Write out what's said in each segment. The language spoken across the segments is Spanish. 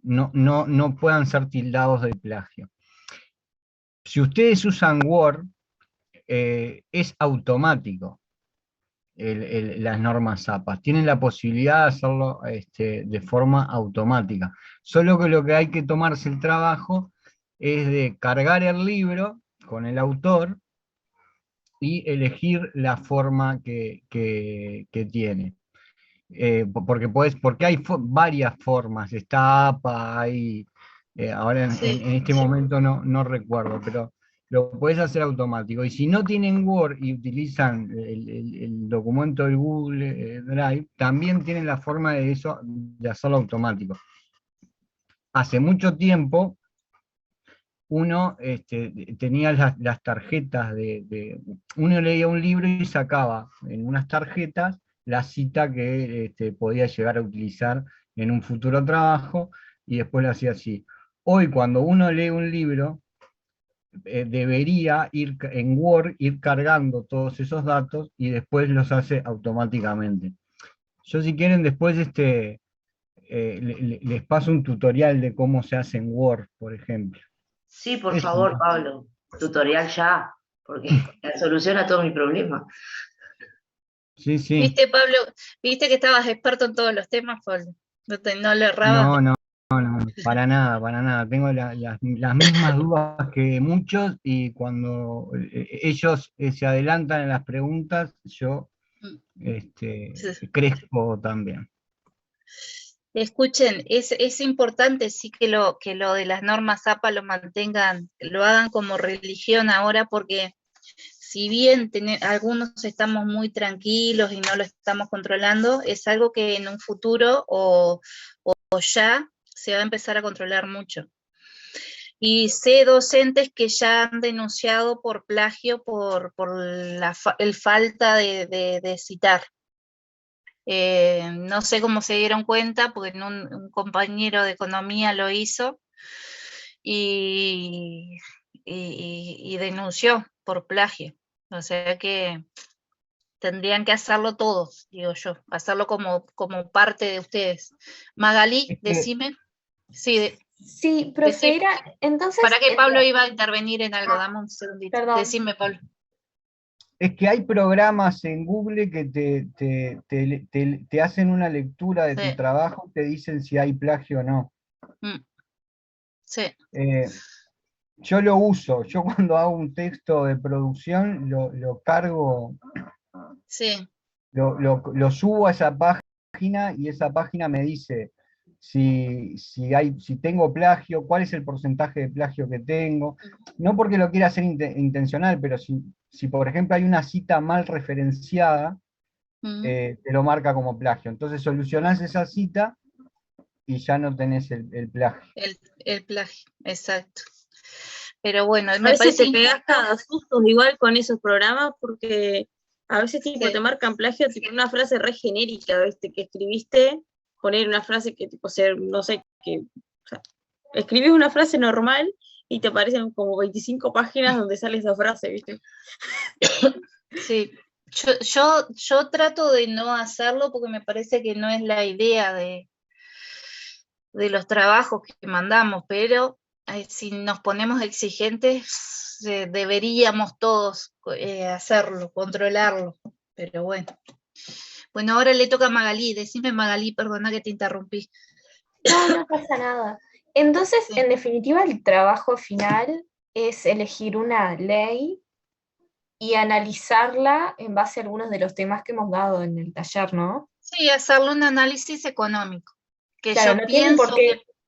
no puedan ser tildados de plagio. Si ustedes usan Word, es automático las normas APA. Tienen la posibilidad de hacerlo de forma automática. Solo que lo que hay que tomarse el trabajo es de cargar el libro con el autor y elegir la forma que tiene. Porque hay varias formas, está APA, ahora Sí. en este momento no recuerdo, pero lo puedes hacer automático. Y si no tienen Word y utilizan el documento del Google Drive, también tienen la forma de eso, de hacerlo automático. Hace mucho tiempo uno tenía las tarjetas uno leía un libro y sacaba en unas tarjetas la cita que podía llegar a utilizar en un futuro trabajo y después lo hacía así. Hoy cuando uno lee un libro, debería ir en Word, ir cargando todos esos datos y después los hace automáticamente. Yo si quieren después les paso un tutorial de cómo se hace en Word, por ejemplo. Sí, por Es favor, Pablo, tutorial ya, porque soluciona todo mi problema. Sí, sí. ¿Viste, Pablo? ¿Viste que estabas experto en todos los temas, Pablo? No le errabas. No, para nada, para nada. Tengo las mismas dudas que muchos y cuando ellos se adelantan en las preguntas, yo Sí. crezco también. Escuchen, es importante sí que lo de las normas APA lo mantengan, lo hagan como religión ahora, porque si bien algunos estamos muy tranquilos y no lo estamos controlando, es algo que en un futuro o ya se va a empezar a controlar mucho. Y sé docentes que ya han denunciado por plagio por el falta de citar. No sé cómo se dieron cuenta, porque un compañero de economía lo hizo y, y denunció por plagio. O sea que tendrían que hacerlo todos, digo yo, hacerlo como parte de ustedes. Magalí, Es que, decime. Sí, Sí, profe, entonces, para que Pablo iba a intervenir en algo, dame un segundito. perdón. Decime, Pablo. es que hay programas en Google que te hacen una lectura de tu Sí. trabajo, te dicen si hay plagio o no. Sí. Yo lo uso, yo cuando hago un texto de producción lo cargo, Sí. lo subo a esa página y esa página me dice si tengo plagio, cuál es el porcentaje de plagio que tengo. No porque lo quiera hacer intencional, pero si por ejemplo hay una cita mal referenciada, te lo marca como plagio. Entonces solucionás esa cita y ya no tenés el plagio. El plagio, exacto. Pero bueno, A me veces parece te pegás cada sustos igual con esos programas porque a veces tipo te marcan plagio tipo una frase re genérica, ¿viste? Que escribiste, poner una frase que tipo ser, no sé, o sea, escribís una frase normal y te aparecen como 25 páginas donde sale esa frase, ¿viste? Sí, yo trato de no hacerlo porque me parece que no es la idea de los trabajos que mandamos, pero si nos ponemos exigentes, deberíamos todos hacerlo, controlarlo, pero bueno. Bueno, ahora le toca a Magalí, decime Magalí, perdona que te interrumpí. No pasa nada. Entonces, en definitiva, el trabajo final es elegir una ley y analizarla en base a algunos de los temas que hemos dado en el taller, ¿no? Sí, hacerle un análisis económico. Que claro, yo no pienso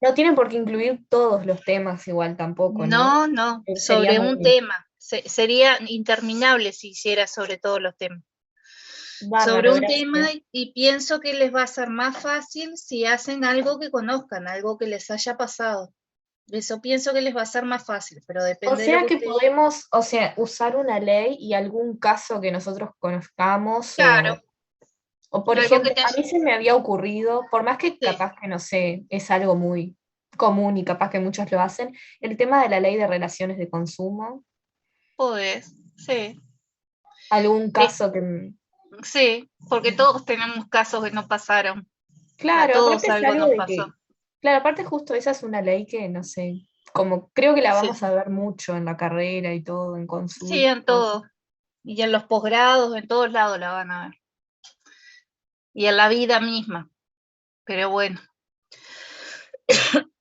no tienen por qué incluir todos los temas igual tampoco, ¿no? No, Sería sobre un tema. Sería interminable si hiciera sobre todos los temas. Sobre Bárbaro, un gracias. tema y pienso que les va a ser más fácil si hacen algo que conozcan, algo que les haya pasado. Eso pienso que les va a ser más fácil, pero depende O sea de lo que ustedes... podemos, usar una ley y algún caso que nosotros conozcamos Claro. o por Algo ejemplo, que te a mí se me había ocurrido, por más que Sí. capaz que no sé, es algo muy común y capaz que muchos lo hacen, el tema de la ley de relaciones de consumo. Podés, sí. Algún caso que... Sí, porque todos tenemos casos que no pasaron. A Claro, todos aparte es algo algo nos de pasó. que, Claro, aparte justo esa es una ley que, no sé, como creo que la Sí. vamos a ver mucho en la carrera y todo, en Sí, en consultas. todo. Y en los posgrados, en todos lados la van a ver. Y en la vida misma. Pero bueno.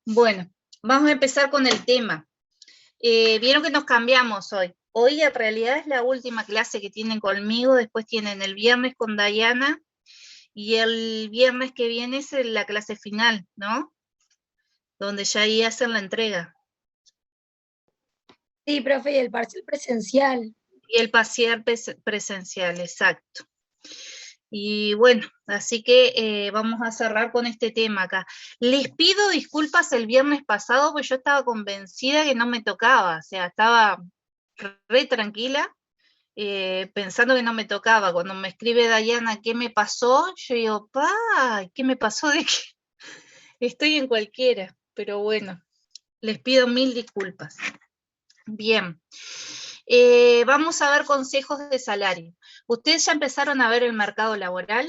Bueno, vamos a empezar con el tema. Vieron que nos cambiamos hoy. Hoy en realidad es la última clase que tienen conmigo, después tienen el viernes con Dayana y el viernes que viene es la clase final, ¿no? Donde ya ahí hacen la entrega. Sí, profe, y el parcial presencial. Y el parcial presencial, exacto. Y bueno, así que vamos a cerrar con este tema acá. Les pido disculpas el viernes pasado, porque yo estaba convencida que no me tocaba, o sea, estaba re tranquila, pensando que no me tocaba. Cuando me escribe Dayana, ¿qué me pasó? Yo digo, pa, ¿qué me pasó de que estoy en cualquiera? Pero bueno, les pido mil disculpas. Bien. Vamos a ver consejos de salario. ¿Ustedes ya empezaron a ver el mercado laboral?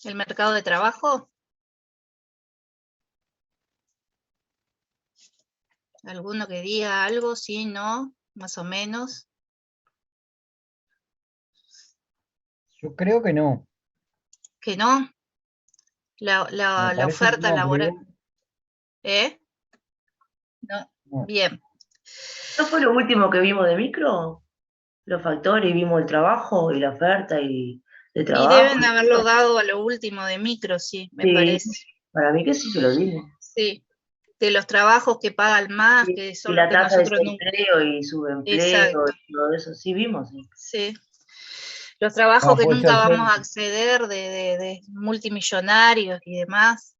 ¿El mercado de trabajo? ¿Alguno que diga algo? Sí, no, más o menos. Yo creo que no. ¿Que no? Me La parece que oferta no, laboral. creo. ¿Eh? No. No. Bien. ¿No fue lo último que vimos de micro? Los factores, vimos el trabajo y la oferta y de Y trabajo. deben haberlo dado a lo último de micro, sí, me Sí, parece. para mí que sí que lo vimos. Sí. De los trabajos que pagan más, Y, que y son los la que tasa de nosotros nunca. desempleo y subempleo Exacto. y todo eso, sí vimos. Sí. Sí. Los trabajos No, que puede nunca ser, vamos a acceder de multimillonarios y demás.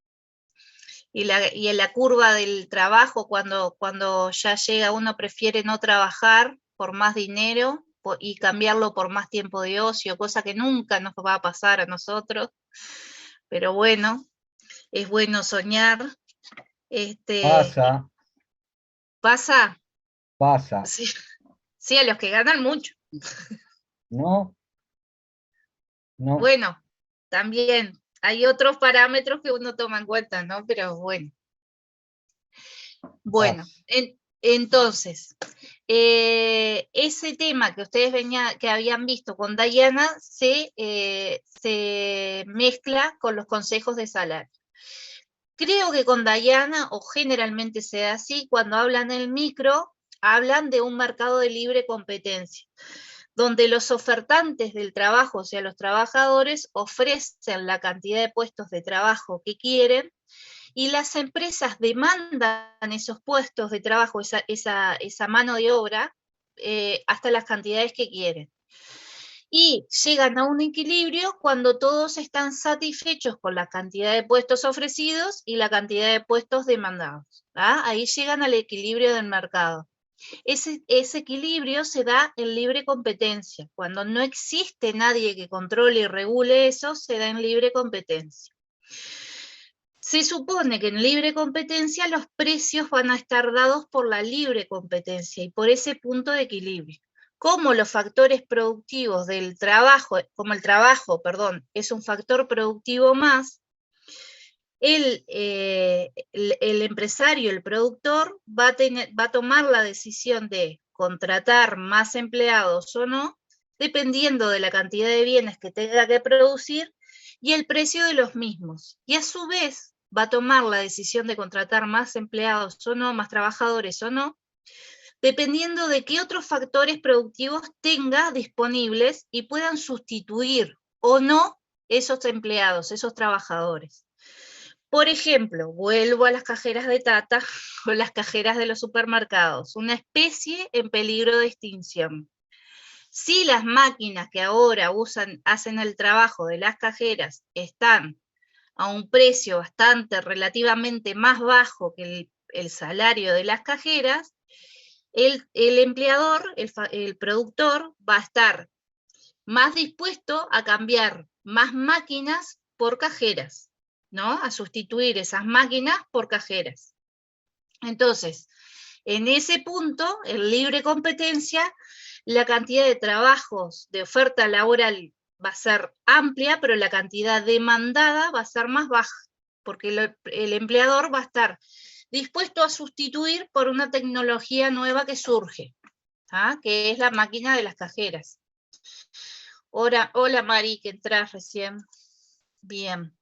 Y en la curva del trabajo, cuando ya llega, uno prefiere no trabajar por más dinero y cambiarlo por más tiempo de ocio, cosa que nunca nos va a pasar a nosotros. Pero bueno, es bueno soñar. pasa, ¿Pasa? pasa, Sí, sí, a los que ganan mucho. ¿no? No. Bueno, también hay otros parámetros que uno toma en cuenta, ¿no? Pero bueno. Bueno, entonces, ese tema que ustedes que habían visto con Dayana se mezcla con los consejos de salario. Creo que con Dayana, o generalmente sea así, cuando hablan en el micro, hablan de un mercado de libre competencia, donde los ofertantes del trabajo, o sea, los trabajadores, ofrecen la cantidad de puestos de trabajo que quieren, y las empresas demandan esos puestos de trabajo, esa mano de obra, hasta las cantidades que quieren. Y llegan a un equilibrio cuando todos están satisfechos con la cantidad de puestos ofrecidos y la cantidad de puestos demandados. Ahí llegan al equilibrio del mercado. Ese equilibrio se da en libre competencia. Cuando no existe nadie que controle y regule eso, se da en libre competencia. Se supone que en libre competencia los precios van a estar dados por la libre competencia y por ese punto de equilibrio. Como los factores productivos del trabajo, como el trabajo, perdón, es un factor productivo más, el empresario, el productor, va a tomar la decisión de contratar más empleados o no, dependiendo de la cantidad de bienes que tenga que producir y el precio de los mismos. Y a su vez va a tomar la decisión de contratar más empleados o no, más trabajadores o no, dependiendo de qué otros factores productivos tenga disponibles y puedan sustituir o no esos empleados, esos trabajadores. Por ejemplo, vuelvo a las cajeras de Tata o las cajeras de los supermercados, una especie en peligro de extinción. Si las máquinas que ahora hacen el trabajo de las cajeras están a un precio bastante relativamente más bajo que el salario de las cajeras, el empleador, el productor, va a estar más dispuesto a cambiar más máquinas por cajeras, ¿no? A sustituir esas máquinas por cajeras. Entonces, en ese punto, en libre competencia, la cantidad de trabajos de oferta laboral va a ser amplia, pero la cantidad demandada va a ser más baja. porque el empleador va a estar dispuesto a sustituir por una tecnología nueva que surge, ¿ah? Que es la máquina de las cajeras. Hola Mari, que entras recién. Bien.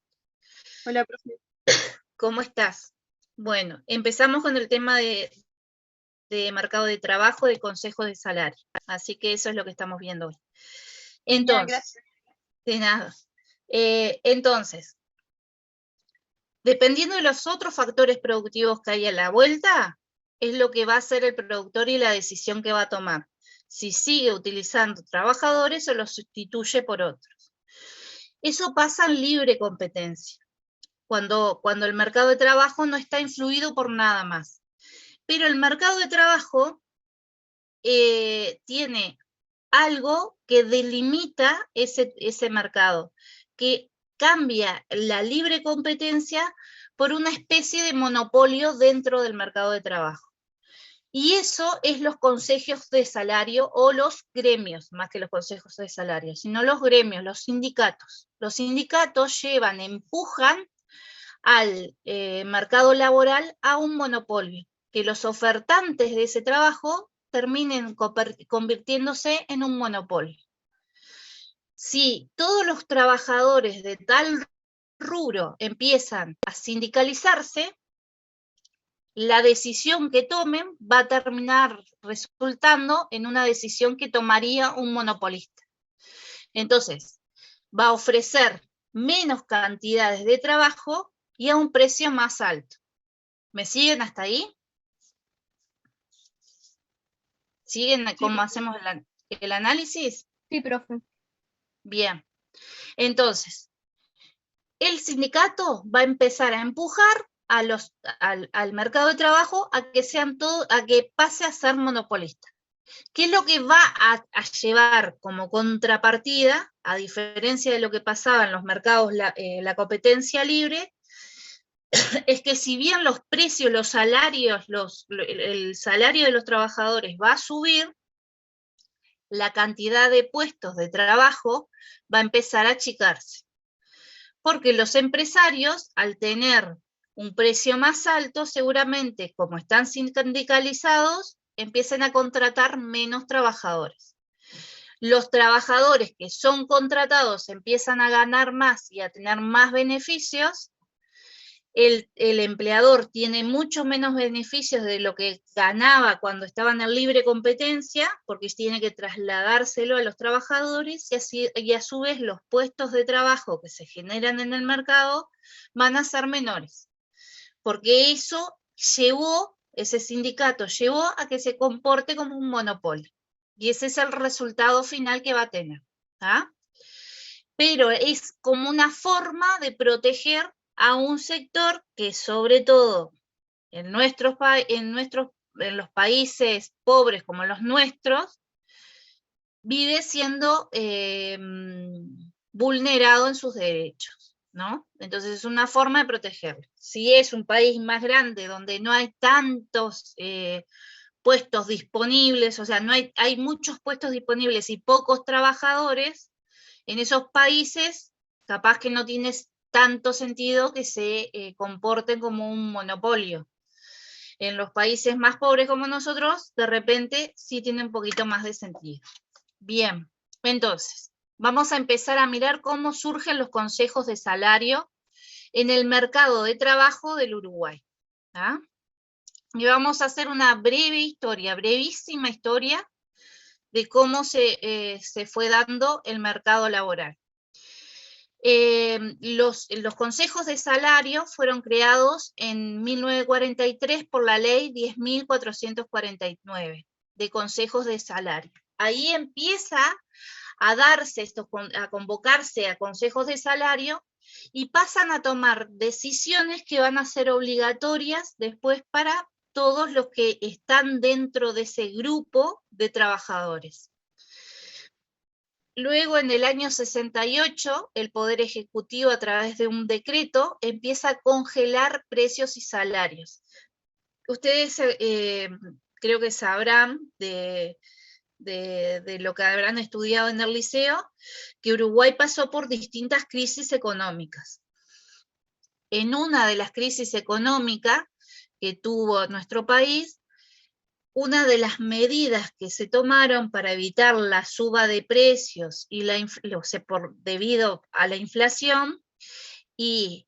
Hola, profe. ¿Cómo estás? Bueno, empezamos con el tema de mercado de trabajo, de consejos de salario. Así que eso es lo que estamos viendo hoy. Entonces, de nada. Entonces, dependiendo de los otros factores productivos que hay a la vuelta, es lo que va a hacer el productor y la decisión que va a tomar. Si sigue utilizando trabajadores o los sustituye por otros. Eso pasa en libre competencia, cuando el mercado de trabajo no está influido por nada más. Pero el mercado de trabajo tiene algo que delimita ese mercado, que cambia la libre competencia por una especie de monopolio dentro del mercado de trabajo. Y eso es los consejos de salario o los gremios, más que los consejos de salario, sino los gremios, los sindicatos. Los sindicatos empujan al mercado laboral a un monopolio, que los ofertantes de ese trabajo terminen convirtiéndose en un monopolio. Si todos los trabajadores de tal rubro empiezan a sindicalizarse, la decisión que tomen va a terminar resultando en una decisión que tomaría un monopolista. Entonces, va a ofrecer menos cantidades de trabajo y a un precio más alto. ¿Me siguen hasta ahí? ¿Siguen cómo hacemos el análisis? Sí, profe. Bien. Entonces, el sindicato va a empezar a empujar al mercado de trabajo a que pase a ser monopolista. ¿Qué es lo que va a llevar como contrapartida, a diferencia de lo que pasaba en los mercados, la competencia libre? Es que si bien los precios, los salarios, el salario de los trabajadores va a subir, la cantidad de puestos de trabajo va a empezar a achicarse. Porque los empresarios, al tener un precio más alto, seguramente, como están sindicalizados, empiezan a contratar menos trabajadores. Los trabajadores que son contratados empiezan a ganar más y a tener más beneficios. El empleador tiene mucho menos beneficios de lo que ganaba cuando estaban en libre competencia, porque tiene que trasladárselo a los trabajadores, y a su vez los puestos de trabajo que se generan en el mercado van a ser menores, porque ese sindicato llevó a que se comporte como un monopolio, y ese es el resultado final que va a tener, ¿ah? Pero es como una forma de proteger a un sector que, sobre todo en los países pobres como los nuestros, vive siendo vulnerado en sus derechos, ¿no? Entonces es una forma de protegerlo. Si es un país más grande donde no hay tantos puestos disponibles, o sea, hay muchos puestos disponibles y pocos trabajadores, en esos países capaz que no tienes tanto sentido que se comporten como un monopolio. En los países más pobres como nosotros, de repente sí tiene un poquito más de sentido. Bien, entonces, vamos a empezar a mirar cómo surgen los consejos de salario en el mercado de trabajo del Uruguay. ¿Ah? Y vamos a hacer una breve historia, brevísima historia, de cómo se fue dando el mercado laboral. Los consejos de salario fueron creados en 1943 por la ley 10.449 de consejos de salario. Ahí empieza a darse a convocarse a consejos de salario y pasan a tomar decisiones que van a ser obligatorias después para todos los que están dentro de ese grupo de trabajadores. Luego, en el año 68, el Poder Ejecutivo, a través de un decreto, empieza a congelar precios y salarios. Ustedes creo que sabrán de lo que habrán estudiado en el liceo, que Uruguay pasó por distintas crisis económicas. en una de las crisis económicas que tuvo nuestro país, una de las medidas que se tomaron para evitar la suba de precios y debido a la inflación y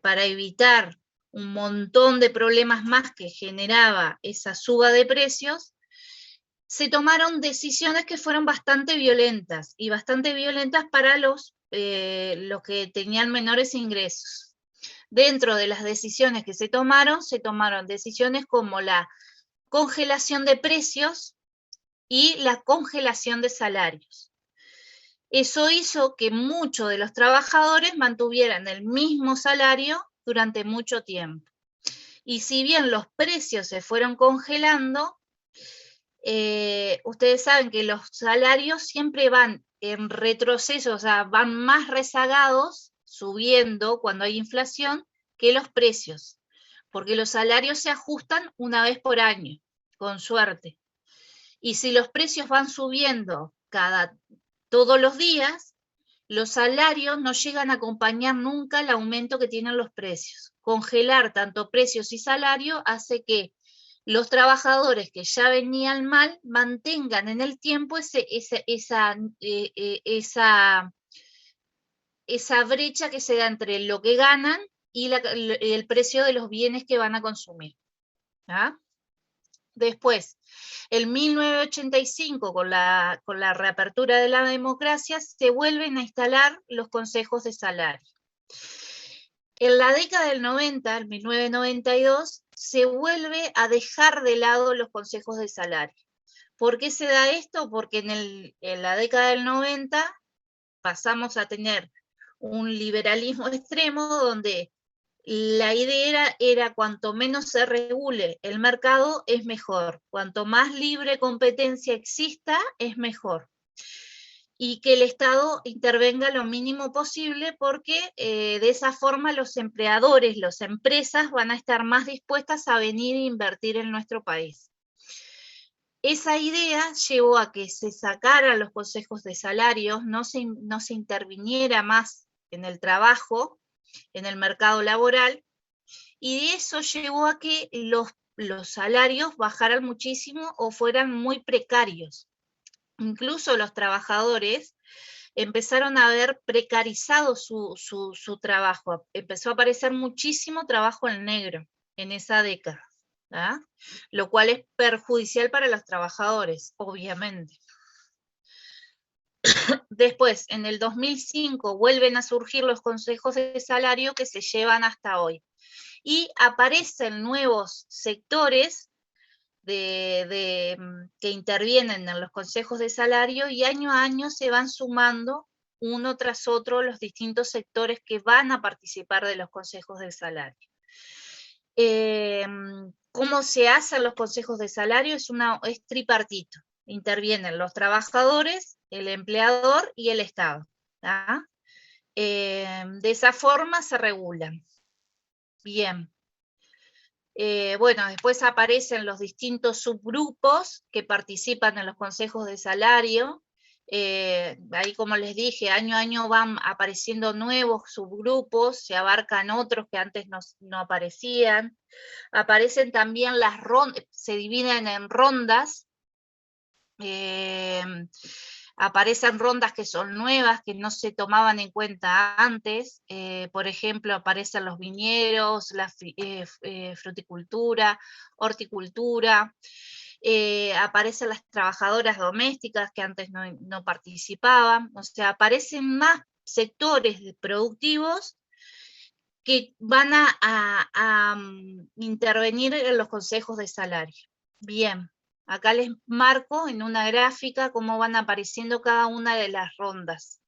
para evitar un montón de problemas más que generaba esa suba de precios, se tomaron decisiones que fueron bastante violentas, y bastante violentas para los que tenían menores ingresos. Dentro de las decisiones que se tomaron decisiones como la congelación de precios y la congelación de salarios. Eso hizo que muchos de los trabajadores mantuvieran el mismo salario durante mucho tiempo. Y si bien los precios se fueron congelando, ustedes saben que los salarios siempre van en retroceso, o sea, van más rezagados, subiendo cuando hay inflación, que los precios, porque los salarios se ajustan una vez por año, con suerte. Y si los precios van subiendo todos los días, los salarios no llegan a acompañar nunca el aumento que tienen los precios. Congelar tanto precios y salario hace que los trabajadores que ya venían mal mantengan en el tiempo esa brecha que se da entre lo que ganan y el precio de los bienes que van a consumir. ¿Ah? Después, en 1985, con la reapertura de la democracia, se vuelven a instalar los consejos de salario. En la década del 90, en 1992, se vuelve a dejar de lado los consejos de salario. ¿Por qué se da esto? Porque en la década del 90 pasamos a tener un liberalismo extremo donde la idea era cuanto menos se regule el mercado es mejor, cuanto más libre competencia exista es mejor. Y que el Estado intervenga lo mínimo posible porque de esa forma los empleadores, las empresas van a estar más dispuestas a venir e invertir en nuestro país. Esa idea llevó a que se sacaran los consejos de salarios, no se interviniera más en el trabajo, en el mercado laboral, y eso llevó a que los salarios bajaran muchísimo o fueran muy precarios. Incluso los trabajadores empezaron a ver precarizado su trabajo. Empezó a aparecer muchísimo trabajo en negro en esa década, ¿ah? Lo cual es perjudicial para los trabajadores, obviamente. Después, en el 2005, vuelven a surgir los consejos de salario que se llevan hasta hoy. Y aparecen nuevos sectores que intervienen en los consejos de salario, y año a año se van sumando uno tras otro los distintos sectores que van a participar de los consejos de salario. ¿Cómo se hacen los consejos de salario? Es tripartito. Intervienen los trabajadores, el empleador y el Estado. ¿Ah? De esa forma se regulan. Bien. Bueno, después aparecen los distintos subgrupos que participan en los consejos de salario. Ahí, como les dije, año a año van apareciendo nuevos subgrupos, se abarcan otros que antes no aparecían. Aparecen también las rondas, se dividen en rondas. Aparecen rondas que son nuevas, que no se tomaban en cuenta antes. Por ejemplo, aparecen los viñeros, la fruticultura, horticultura. Aparecen las trabajadoras domésticas que antes no participaban. O sea, aparecen más sectores productivos que van a intervenir en los consejos de salario. Bien. Acá les marco en una gráfica cómo van apareciendo cada una de las rondas.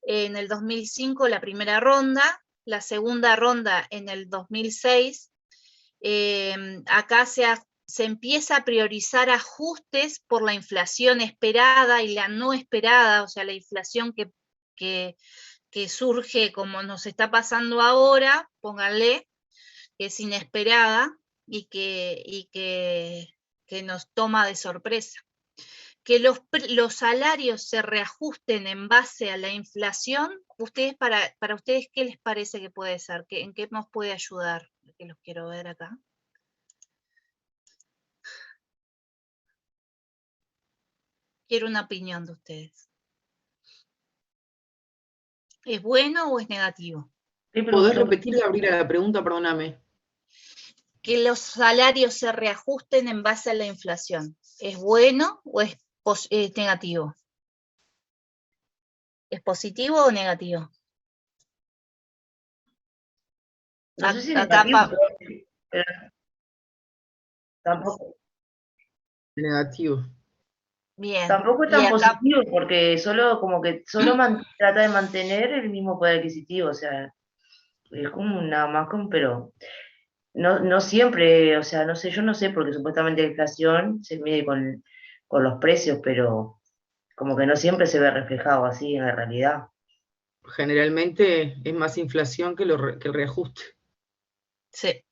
En el 2005 la primera ronda, la segunda ronda en el 2006. Acá se empieza a priorizar ajustes por la inflación esperada y la no esperada, o sea, la inflación que surge como nos está pasando ahora, pónganle, que es inesperada y que nos toma de sorpresa. que los salarios se reajusten en base a la inflación, ustedes para ustedes, ¿qué les parece que puede ser? ¿En qué nos puede ayudar? Que los quiero ver acá. Quiero una opinión de ustedes. ¿Es bueno o es negativo? ¿Podés repetir, Gabriela, la pregunta? Perdóname. Que los salarios se reajusten en base a la inflación. ¿Es bueno o es negativo? ¿Es positivo o negativo? No sé si Acá, negativo, pero tampoco. Negativo. Bien. Tampoco es Y tan acá, positivo porque solo trata de mantener el mismo poder adquisitivo, o sea, es como nada más pero no siempre, o sea, no sé, yo no sé porque supuestamente la inflación se mide con los precios, pero como que no siempre se ve reflejado así en la realidad. Generalmente es más inflación que el reajuste. sí.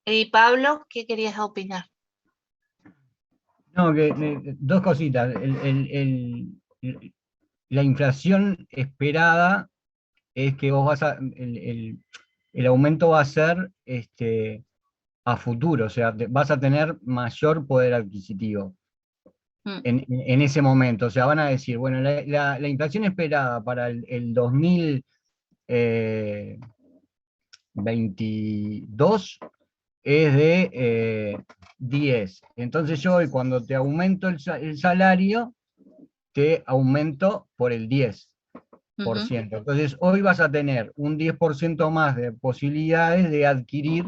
Y Pablo, ¿qué querías opinar? No, dos cositas. La inflación esperada es que vos el aumento va a ser a futuro, o sea, vas a tener mayor poder adquisitivo en ese momento. O sea, van a decir, bueno, la inflación esperada para el 2022 es de 10. Entonces yo hoy cuando te aumento el salario, te aumento por el 10%. Entonces hoy vas a tener un 10% más de posibilidades de adquirir,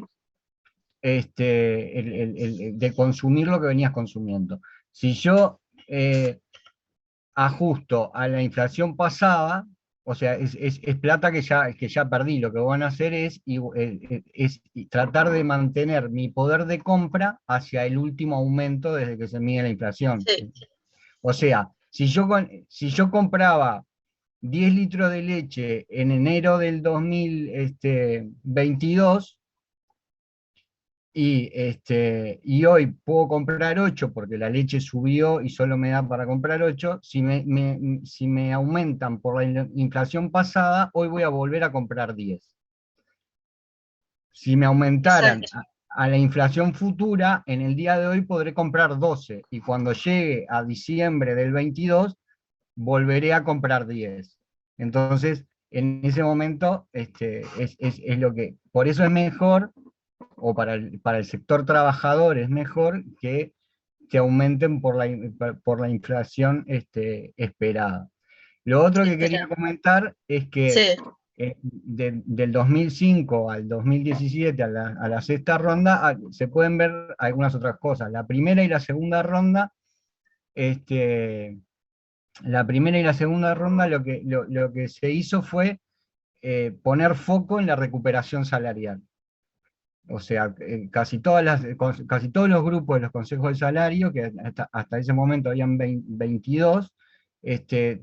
de consumir lo que venías consumiendo. Si yo ajusto a la inflación pasada, o sea, es plata que ya perdí. Lo que van a hacer es tratar de mantener mi poder de compra hacia el último aumento desde que se mide la inflación. Sí. O sea, si yo compraba 10 litros de leche en enero del 2022, y hoy puedo comprar 8 porque la leche subió y solo me da para comprar 8, si me aumentan por la inflación pasada, hoy voy a volver a comprar 10. Si me aumentaran a la inflación futura, en el día de hoy podré comprar 12, y cuando llegue a diciembre del 22, volveré a comprar 10. Entonces, en ese momento, es lo que, por eso es mejor, o para el sector trabajador es mejor que aumenten por la inflación esperada. Lo otro que quería comentar es que del 2005 al 2017, a la sexta ronda, se pueden ver algunas otras cosas. La primera y la segunda ronda, lo que se hizo fue poner foco en la recuperación salarial. O sea, casi todos los grupos de los consejos de salario, que hasta ese momento habían 22,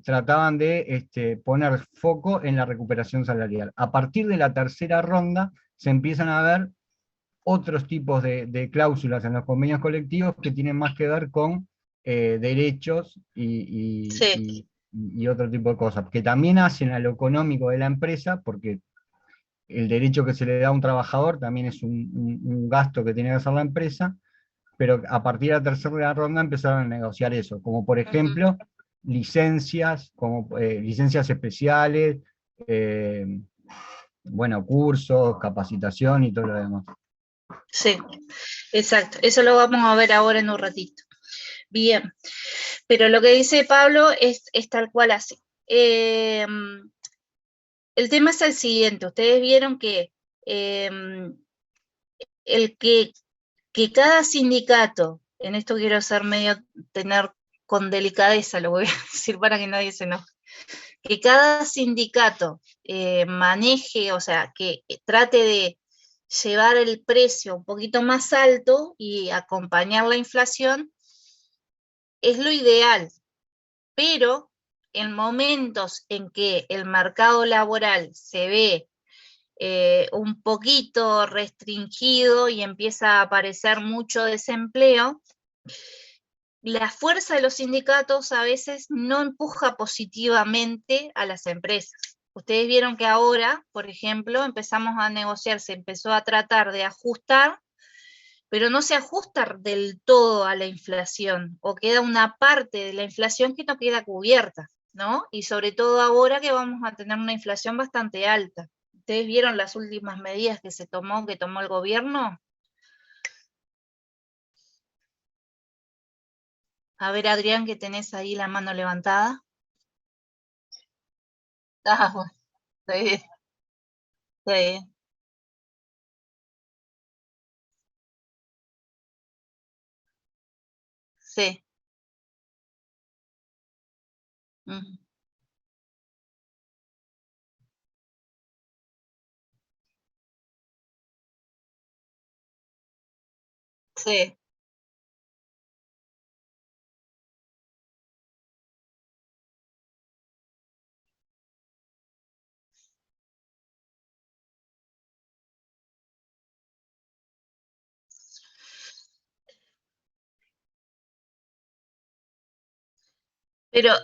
trataban de poner foco en la recuperación salarial. A partir de la tercera ronda se empiezan a ver otros tipos de cláusulas en los convenios colectivos que tienen más que ver con derechos y otro tipo de cosas, que también hacen a lo económico de la empresa, porque el derecho que se le da a un trabajador también es un gasto que tiene que hacer la empresa, pero a partir de la tercera ronda empezaron a negociar eso, como por ejemplo licencias, como licencias especiales, bueno, cursos, capacitación y todo lo demás. Sí, exacto. Eso lo vamos a ver ahora en un ratito. Bien, pero lo que dice Pablo es tal cual así. El tema es el siguiente. Ustedes vieron que que cada sindicato, en esto quiero ser tener con delicadeza, lo voy a decir para que nadie se enoje, que cada sindicato maneje, o sea, que trate de llevar el precio un poquito más alto y acompañar la inflación, es lo ideal, pero en momentos en que el mercado laboral se ve un poquito restringido y empieza a aparecer mucho desempleo, la fuerza de los sindicatos a veces no empuja positivamente a las empresas. Ustedes vieron que ahora, por ejemplo, empezamos a negociar, se empezó a tratar de ajustar, pero no se ajusta del todo a la inflación, o queda una parte de la inflación que no queda cubierta, ¿no? Y sobre todo ahora que vamos a tener una inflación bastante alta. ¿Ustedes vieron las últimas medidas que tomó el gobierno? A ver, Adrián, que tenés ahí la mano levantada. Ah, bueno, está bien, está bien. Sí. Ujú. Sí. Pero,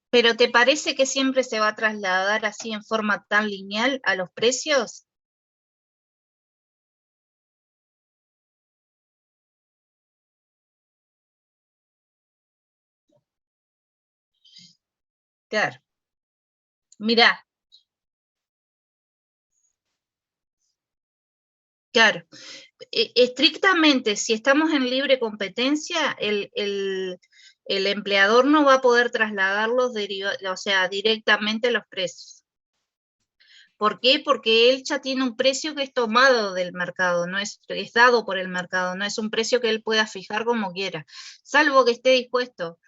pero ¿te parece que siempre se va a trasladar así en forma tan lineal a los precios? Claro. Mirá, claro. Estrictamente, si estamos en libre competencia, el empleador no va a poder trasladarlos o sea, directamente a los precios. ¿Por qué? Porque él ya tiene un precio que es tomado del mercado, no es dado por el mercado, no es un precio que él pueda fijar como quiera, salvo que esté dispuesto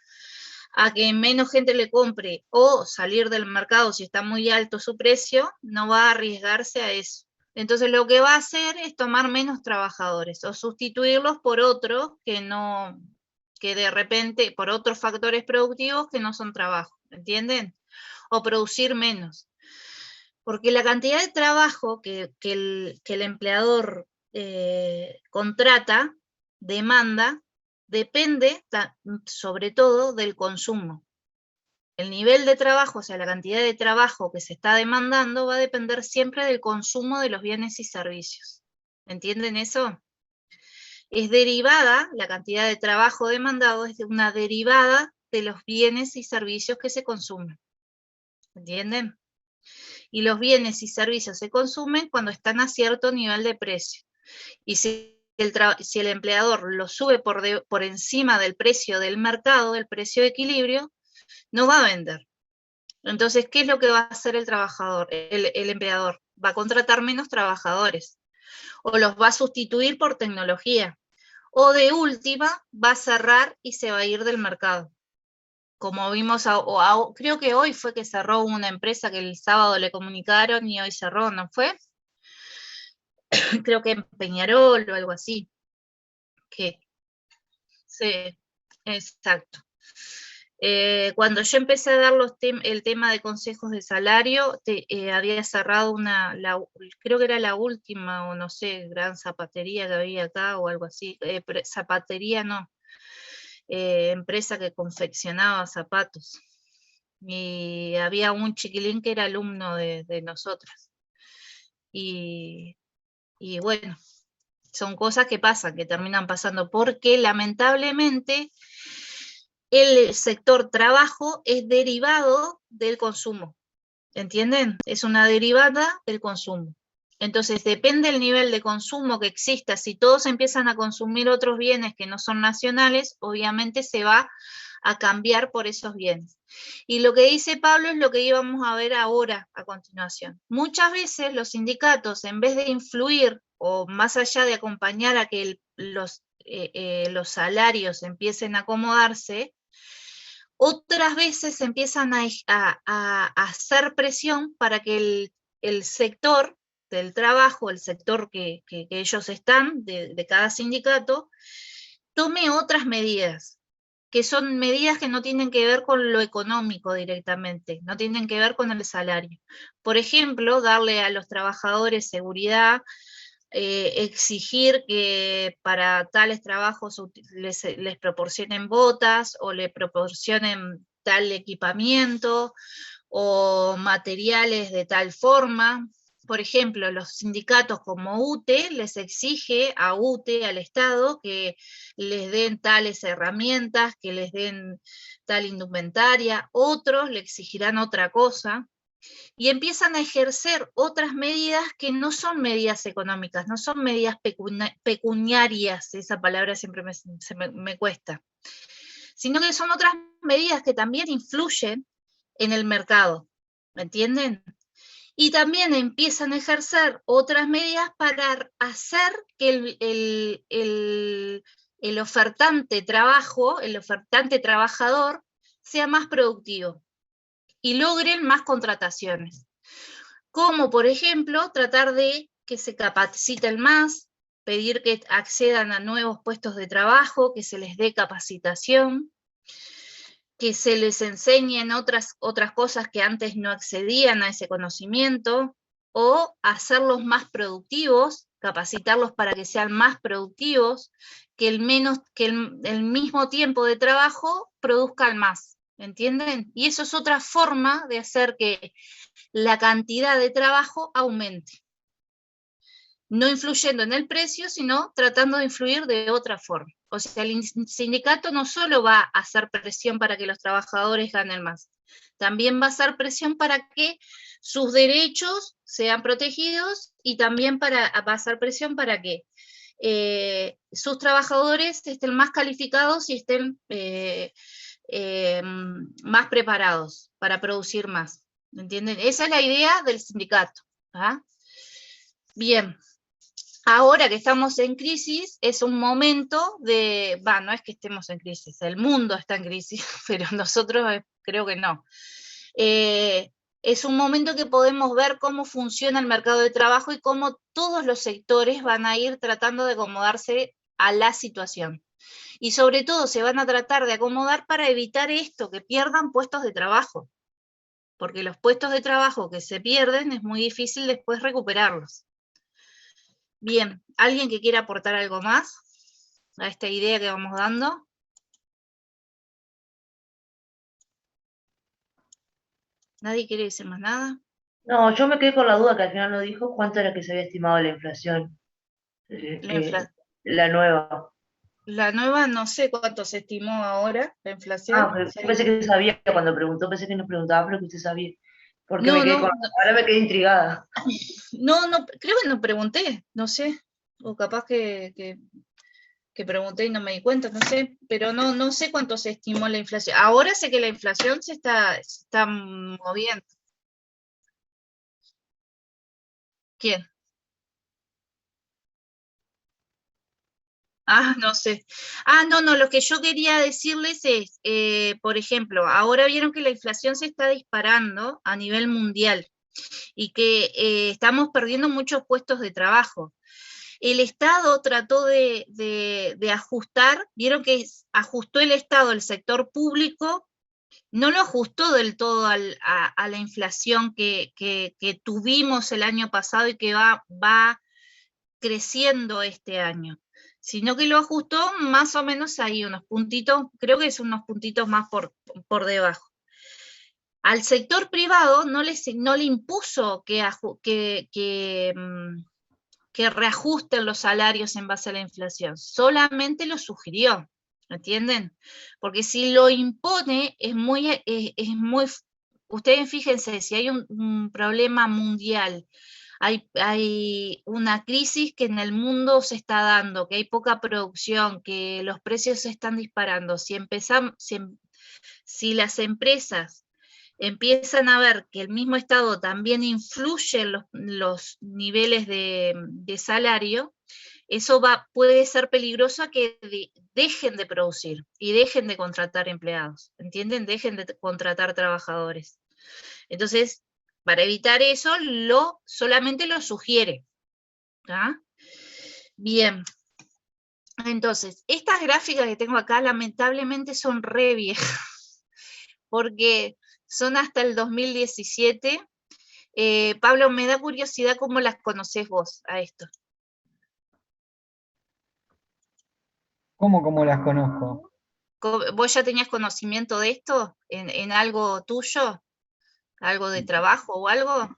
a que menos gente le compre o salir del mercado si está muy alto su precio, no va a arriesgarse a eso. Entonces lo que va a hacer es tomar menos trabajadores o sustituirlos por otros que de repente, por otros factores productivos que no son trabajo, ¿entienden? O producir menos. Porque la cantidad de trabajo que el empleador contrata, demanda, depende sobre todo del consumo. El nivel de trabajo, o sea, la cantidad de trabajo que se está demandando va a depender siempre del consumo de los bienes y servicios. ¿Entienden eso? Es derivada, la cantidad de trabajo demandado es una derivada de los bienes y servicios que se consumen. ¿Entienden? Y los bienes y servicios se consumen cuando están a cierto nivel de precio. Y si el empleador lo sube por encima del precio del mercado, del precio de equilibrio, no va a vender. Entonces, ¿qué es lo que va a hacer el trabajador, el empleador? Va a contratar menos trabajadores, o los va a sustituir por tecnología, o de última va a cerrar y se va a ir del mercado. Como vimos, creo que hoy fue que cerró una empresa que el sábado le comunicaron y hoy cerró, ¿no fue? Creo que en Peñarol o algo así. Sí, exacto. Cuando yo empecé a dar el tema de consejos de salario, había cerrado creo que era la última, o no sé, gran zapatería que había acá o algo así. Zapatería no, empresa que confeccionaba zapatos. Y había un chiquilín que era alumno de nosotros. Y bueno, son cosas que pasan, que terminan pasando, porque lamentablemente el sector trabajo es derivado del consumo, ¿entienden? Es una derivada del consumo. Entonces, depende del nivel de consumo que exista. Si todos empiezan a consumir otros bienes que no son nacionales, obviamente se va a cambiar por esos bienes. Y lo que dice Pablo es lo que íbamos a ver ahora, a continuación. Muchas veces los sindicatos, en vez de influir, o más allá de acompañar a que los salarios empiecen a acomodarse, otras veces empiezan a hacer presión para que el sector del trabajo, el sector que ellos están, de cada sindicato, tome otras medidas, que son medidas que no tienen que ver con lo económico directamente, no tienen que ver con el salario. Por ejemplo, darle a los trabajadores seguridad exigir que para tales trabajos les proporcionen botas o le proporcionen tal equipamiento o materiales de tal forma. Por ejemplo, los sindicatos como UTE les exige a UTE, al Estado, que les den tales herramientas, que les den tal indumentaria, otros le exigirán otra cosa, y empiezan a ejercer otras medidas que no son medidas económicas, no son medidas pecuniarias, esa palabra siempre me cuesta, sino que son otras medidas que también influyen en el mercado, ¿me entienden? Y también empiezan a ejercer otras medidas para hacer que el ofertante trabajador sea más productivo y logren más contrataciones. Como, por ejemplo, tratar de que se capaciten más, pedir que accedan a nuevos puestos de trabajo, que se les dé capacitación, que se les enseñen otras cosas que antes no accedían a ese conocimiento, o hacerlos más productivos, capacitarlos para que sean más productivos, que el mismo tiempo de trabajo produzcan más, ¿entienden? Y eso es otra forma de hacer que la cantidad de trabajo aumente. No influyendo en el precio, sino tratando de influir de otra forma. O sea, el sindicato no solo va a hacer presión para que los trabajadores ganen más, también va a hacer presión para que sus derechos sean protegidos y también va a hacer presión para que sus trabajadores estén más calificados y estén más preparados para producir más. ¿Entienden? Esa es la idea del sindicato. ¿Ah? Bien. Ahora que estamos en crisis, es un momento no es que estemos en crisis, el mundo está en crisis, pero nosotros creo que no. Es un momento que podemos ver cómo funciona el mercado de trabajo y cómo todos los sectores van a ir tratando de acomodarse a la situación. Y sobre todo se van a tratar de acomodar para evitar esto, que pierdan puestos de trabajo. Porque los puestos de trabajo que se pierden es muy difícil después recuperarlos. Bien, ¿alguien que quiera aportar algo más a esta idea que vamos dando? ¿Nadie quiere decir más nada? No, yo me quedé con la duda que al final no dijo cuánto era que se había estimado la inflación. La nueva. La nueva no sé cuánto se estimó ahora, la inflación. Yo pensé que sabía cuando preguntó, pensé que nos preguntaba, pero que usted sabía. Porque No, ahora me quedé intrigada. No, creo que no pregunté, no sé. O capaz que pregunté y no me di cuenta, no sé. Pero no sé cuánto se estimó la inflación. Ahora sé que la inflación se está moviendo. ¿Quién? No sé. No, lo que yo quería decirles es, por ejemplo, ahora vieron que la inflación se está disparando a nivel mundial y que estamos perdiendo muchos puestos de trabajo. El Estado trató de ajustar, vieron que ajustó el Estado, el sector público, no lo ajustó del todo a la inflación que tuvimos el año pasado y que va creciendo este año, sino que lo ajustó más o menos ahí, unos puntitos, creo que es unos puntitos más por debajo. Al sector privado no le impuso que reajusten los salarios en base a la inflación, solamente lo sugirió, ¿entienden? Porque si lo impone es muy, ustedes fíjense, si hay un problema mundial, hay una crisis que en el mundo se está dando, que hay poca producción, que los precios se están disparando. Si las empresas empiezan a ver que el mismo Estado también influye en los niveles de salario, eso puede ser peligroso a que dejen de producir y dejen de contratar empleados, ¿entienden? Dejen de contratar trabajadores. Entonces, para evitar eso, solamente lo sugiere. ¿Ah? Bien. Entonces, estas gráficas que tengo acá, lamentablemente son re viejas, porque son hasta el 2017. Pablo, me da curiosidad cómo las conocés vos a esto. ¿Cómo las conozco? ¿Vos ya tenías conocimiento de esto en algo tuyo? ¿Algo de trabajo o algo?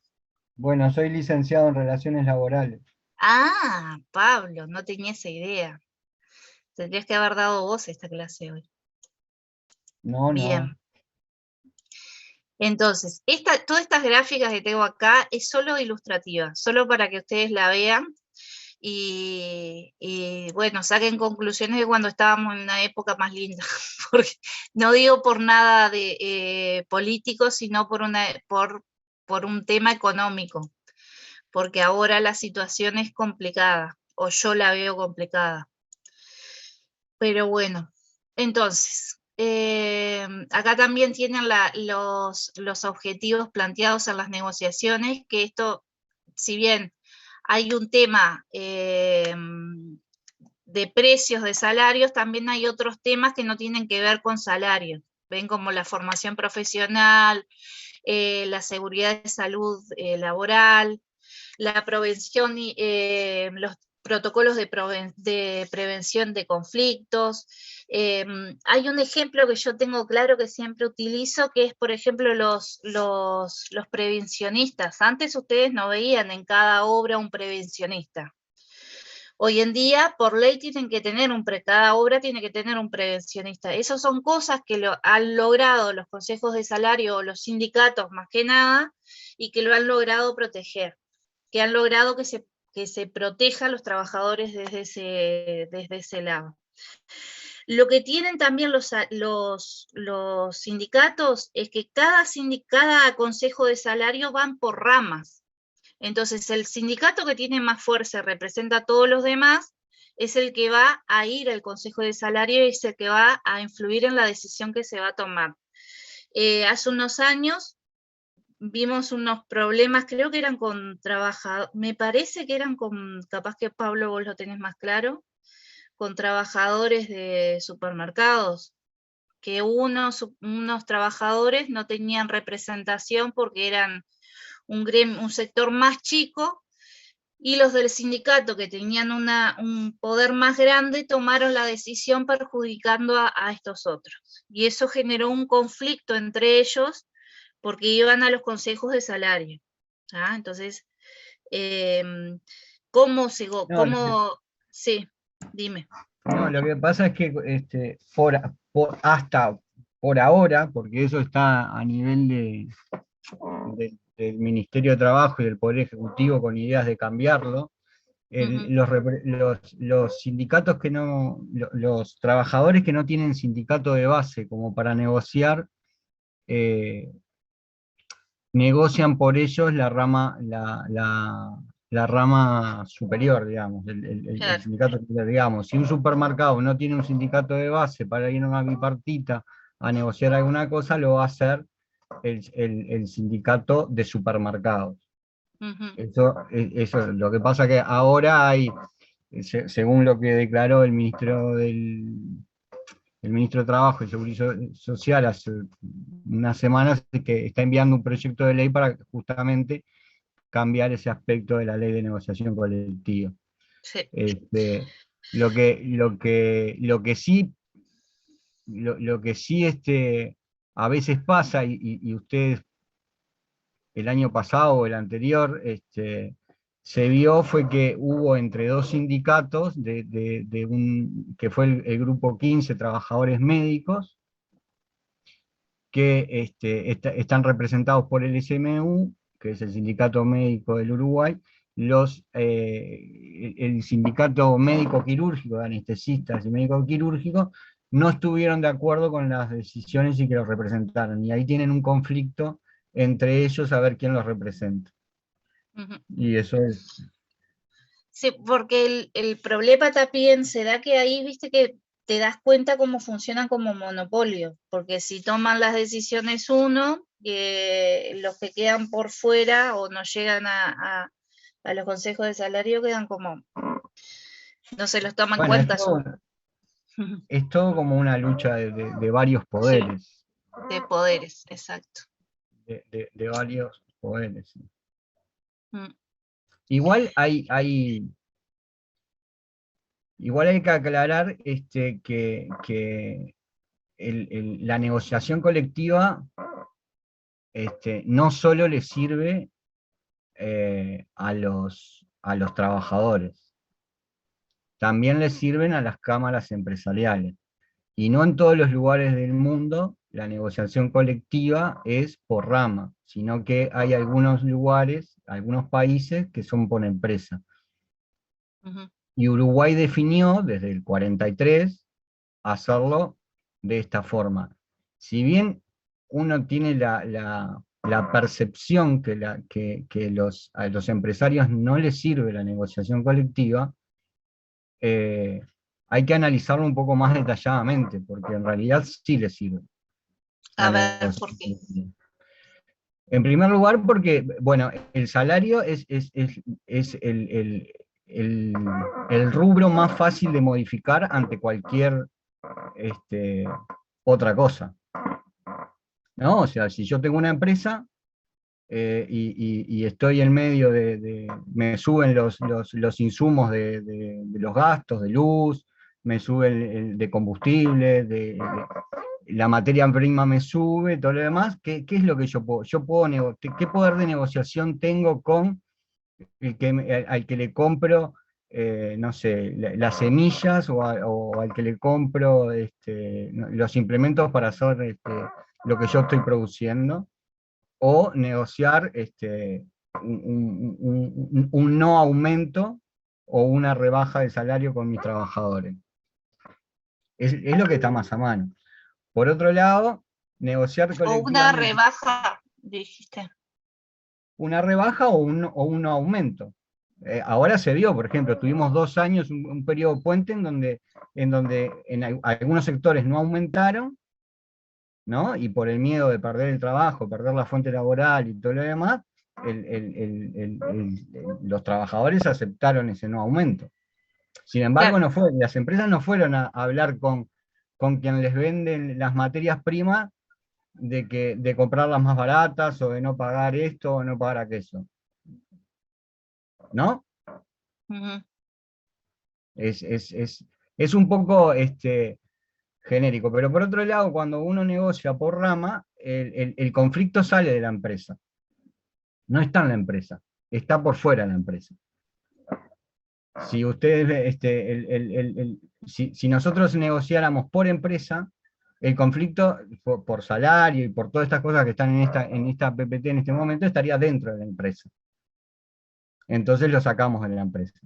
Bueno, soy licenciado en Relaciones Laborales. Ah, Pablo, no tenía esa idea. Tendrías que haber dado vos esta clase hoy. No, Bien. no. Entonces, todas estas gráficas que tengo acá es solo ilustrativa, solo para que ustedes la vean y bueno, saquen conclusiones de cuando estábamos en una época más linda, porque no digo por nada de político, sino por un tema económico, porque ahora la situación es complicada, o yo la veo complicada. Pero bueno, entonces, acá también tienen los objetivos planteados en las negociaciones, que esto, si bien hay un tema de precios de salarios, también hay otros temas que no tienen que ver con salarios. Ven como la formación profesional, la seguridad de salud laboral, la prevención y los protocolos de prevención de conflictos. Hay un ejemplo que yo tengo claro que siempre utilizo, que es, por ejemplo, los prevencionistas. Antes ustedes no veían en cada obra un prevencionista. Hoy en día, por ley, cada obra tiene que tener un prevencionista. Esas son cosas que han logrado los consejos de salario o los sindicatos, más que nada, y que lo han logrado proteger, que han logrado que se proteja a los trabajadores desde ese lado. Lo que tienen también los sindicatos es que cada consejo de salario van por ramas. Entonces, el sindicato que tiene más fuerza y representa a todos los demás es el que va a ir al consejo de salario y es el que va a influir en la decisión que se va a tomar. Hace unos años vimos unos problemas, creo que eran con trabajadores, me parece que eran capaz que Pablo vos lo tenés más claro, con trabajadores de supermercados, que unos trabajadores no tenían representación porque eran un sector más chico, y los del sindicato que tenían un poder más grande tomaron la decisión perjudicando a estos otros. Y eso generó un conflicto entre ellos porque iban a los consejos de salario. ¿Ah? Entonces, ¿cómo se... Sí, dime. No, lo que pasa es que hasta por ahora, porque eso está a nivel del Ministerio de Trabajo y del Poder Ejecutivo con ideas de cambiarlo, los sindicatos los trabajadores que no tienen sindicato de base como para negociar, negocian por ellos la rama superior, digamos, el sindicato superior, digamos. Si un supermercado no tiene un sindicato de base para ir a una bipartita a negociar alguna cosa, lo va a hacer el sindicato de supermercados. Eso, lo que pasa que ahora hay, según lo que declaró el ministro de Trabajo y Seguridad Social hace unas semanas, que está enviando un proyecto de ley para justamente cambiar ese aspecto de la ley de negociación colectiva. Sí. Lo que sí a veces pasa, y ustedes el año pasado o el anterior se vio, fue que hubo entre dos sindicatos, que fue el grupo 15 trabajadores médicos, que están representados por el SMU, que es el Sindicato Médico del Uruguay, el Sindicato Médico Quirúrgico, de anestesistas y médicos quirúrgicos, no estuvieron de acuerdo con las decisiones y que los representaron. Y ahí tienen un conflicto entre ellos a ver quién los representa. Y eso es... Sí, porque el problema también se da que ahí, viste que te das cuenta cómo funcionan como monopolio, porque si toman las decisiones uno, los que quedan por fuera o no llegan a los consejos de salario quedan como, no se los toman en cuenta. Es todo como una lucha de varios poderes. Sí, de poderes, exacto. De varios poderes. Sí. Igual Igual hay que aclarar que la negociación colectiva no solo le sirve a los trabajadores, también le sirven a las cámaras empresariales. Y no en todos los lugares del mundo la negociación colectiva es por rama, sino que hay algunos lugares, algunos países que son por empresa. Ujú. Y Uruguay definió desde el 43 hacerlo de esta forma. Si bien uno tiene la percepción que a los empresarios no les sirve la negociación colectiva, hay que analizarlo un poco más detalladamente, porque en realidad sí les sirve. A la ver, negociación ¿por qué? colectiva. En primer lugar, porque, bueno, el salario es el rubro más fácil de modificar ante cualquier otra cosa, ¿no? O sea, si yo tengo una empresa y estoy en medio me suben los insumos de los gastos, de luz, me sube el de combustible, la materia prima me sube, todo lo demás, ¿qué es lo que yo puedo? ¿Qué poder de negociación tengo con al que le compro, no sé, las semillas o al que le compro los implementos para hacer lo que yo estoy produciendo? O negociar un no aumento o una rebaja de salario con mis trabajadores. Es lo que está más a mano. Por otro lado, negociar O una colectivamente rebaja, dijiste. una rebaja o un aumento. Ahora se vio, por ejemplo, tuvimos 2 años, un periodo puente en algunos sectores no aumentaron, ¿no? Y por el miedo de perder el trabajo, perder la fuente laboral y todo lo demás, los trabajadores aceptaron ese no aumento. Sin embargo, Claro. las empresas no fueron a hablar con quien les venden las materias primas de comprarlas más baratas o de no pagar esto o no pagar aquello. ¿No? Ujú. Es un poco genérico, pero por otro lado, cuando uno negocia por rama, el conflicto sale de la empresa. No está en la empresa, está por fuera de la empresa. Si ustedes, si nosotros negociáramos por empresa, el conflicto por salario y por todas estas cosas que están en esta PPT en este momento estaría dentro de la empresa. Entonces lo sacamos de la empresa.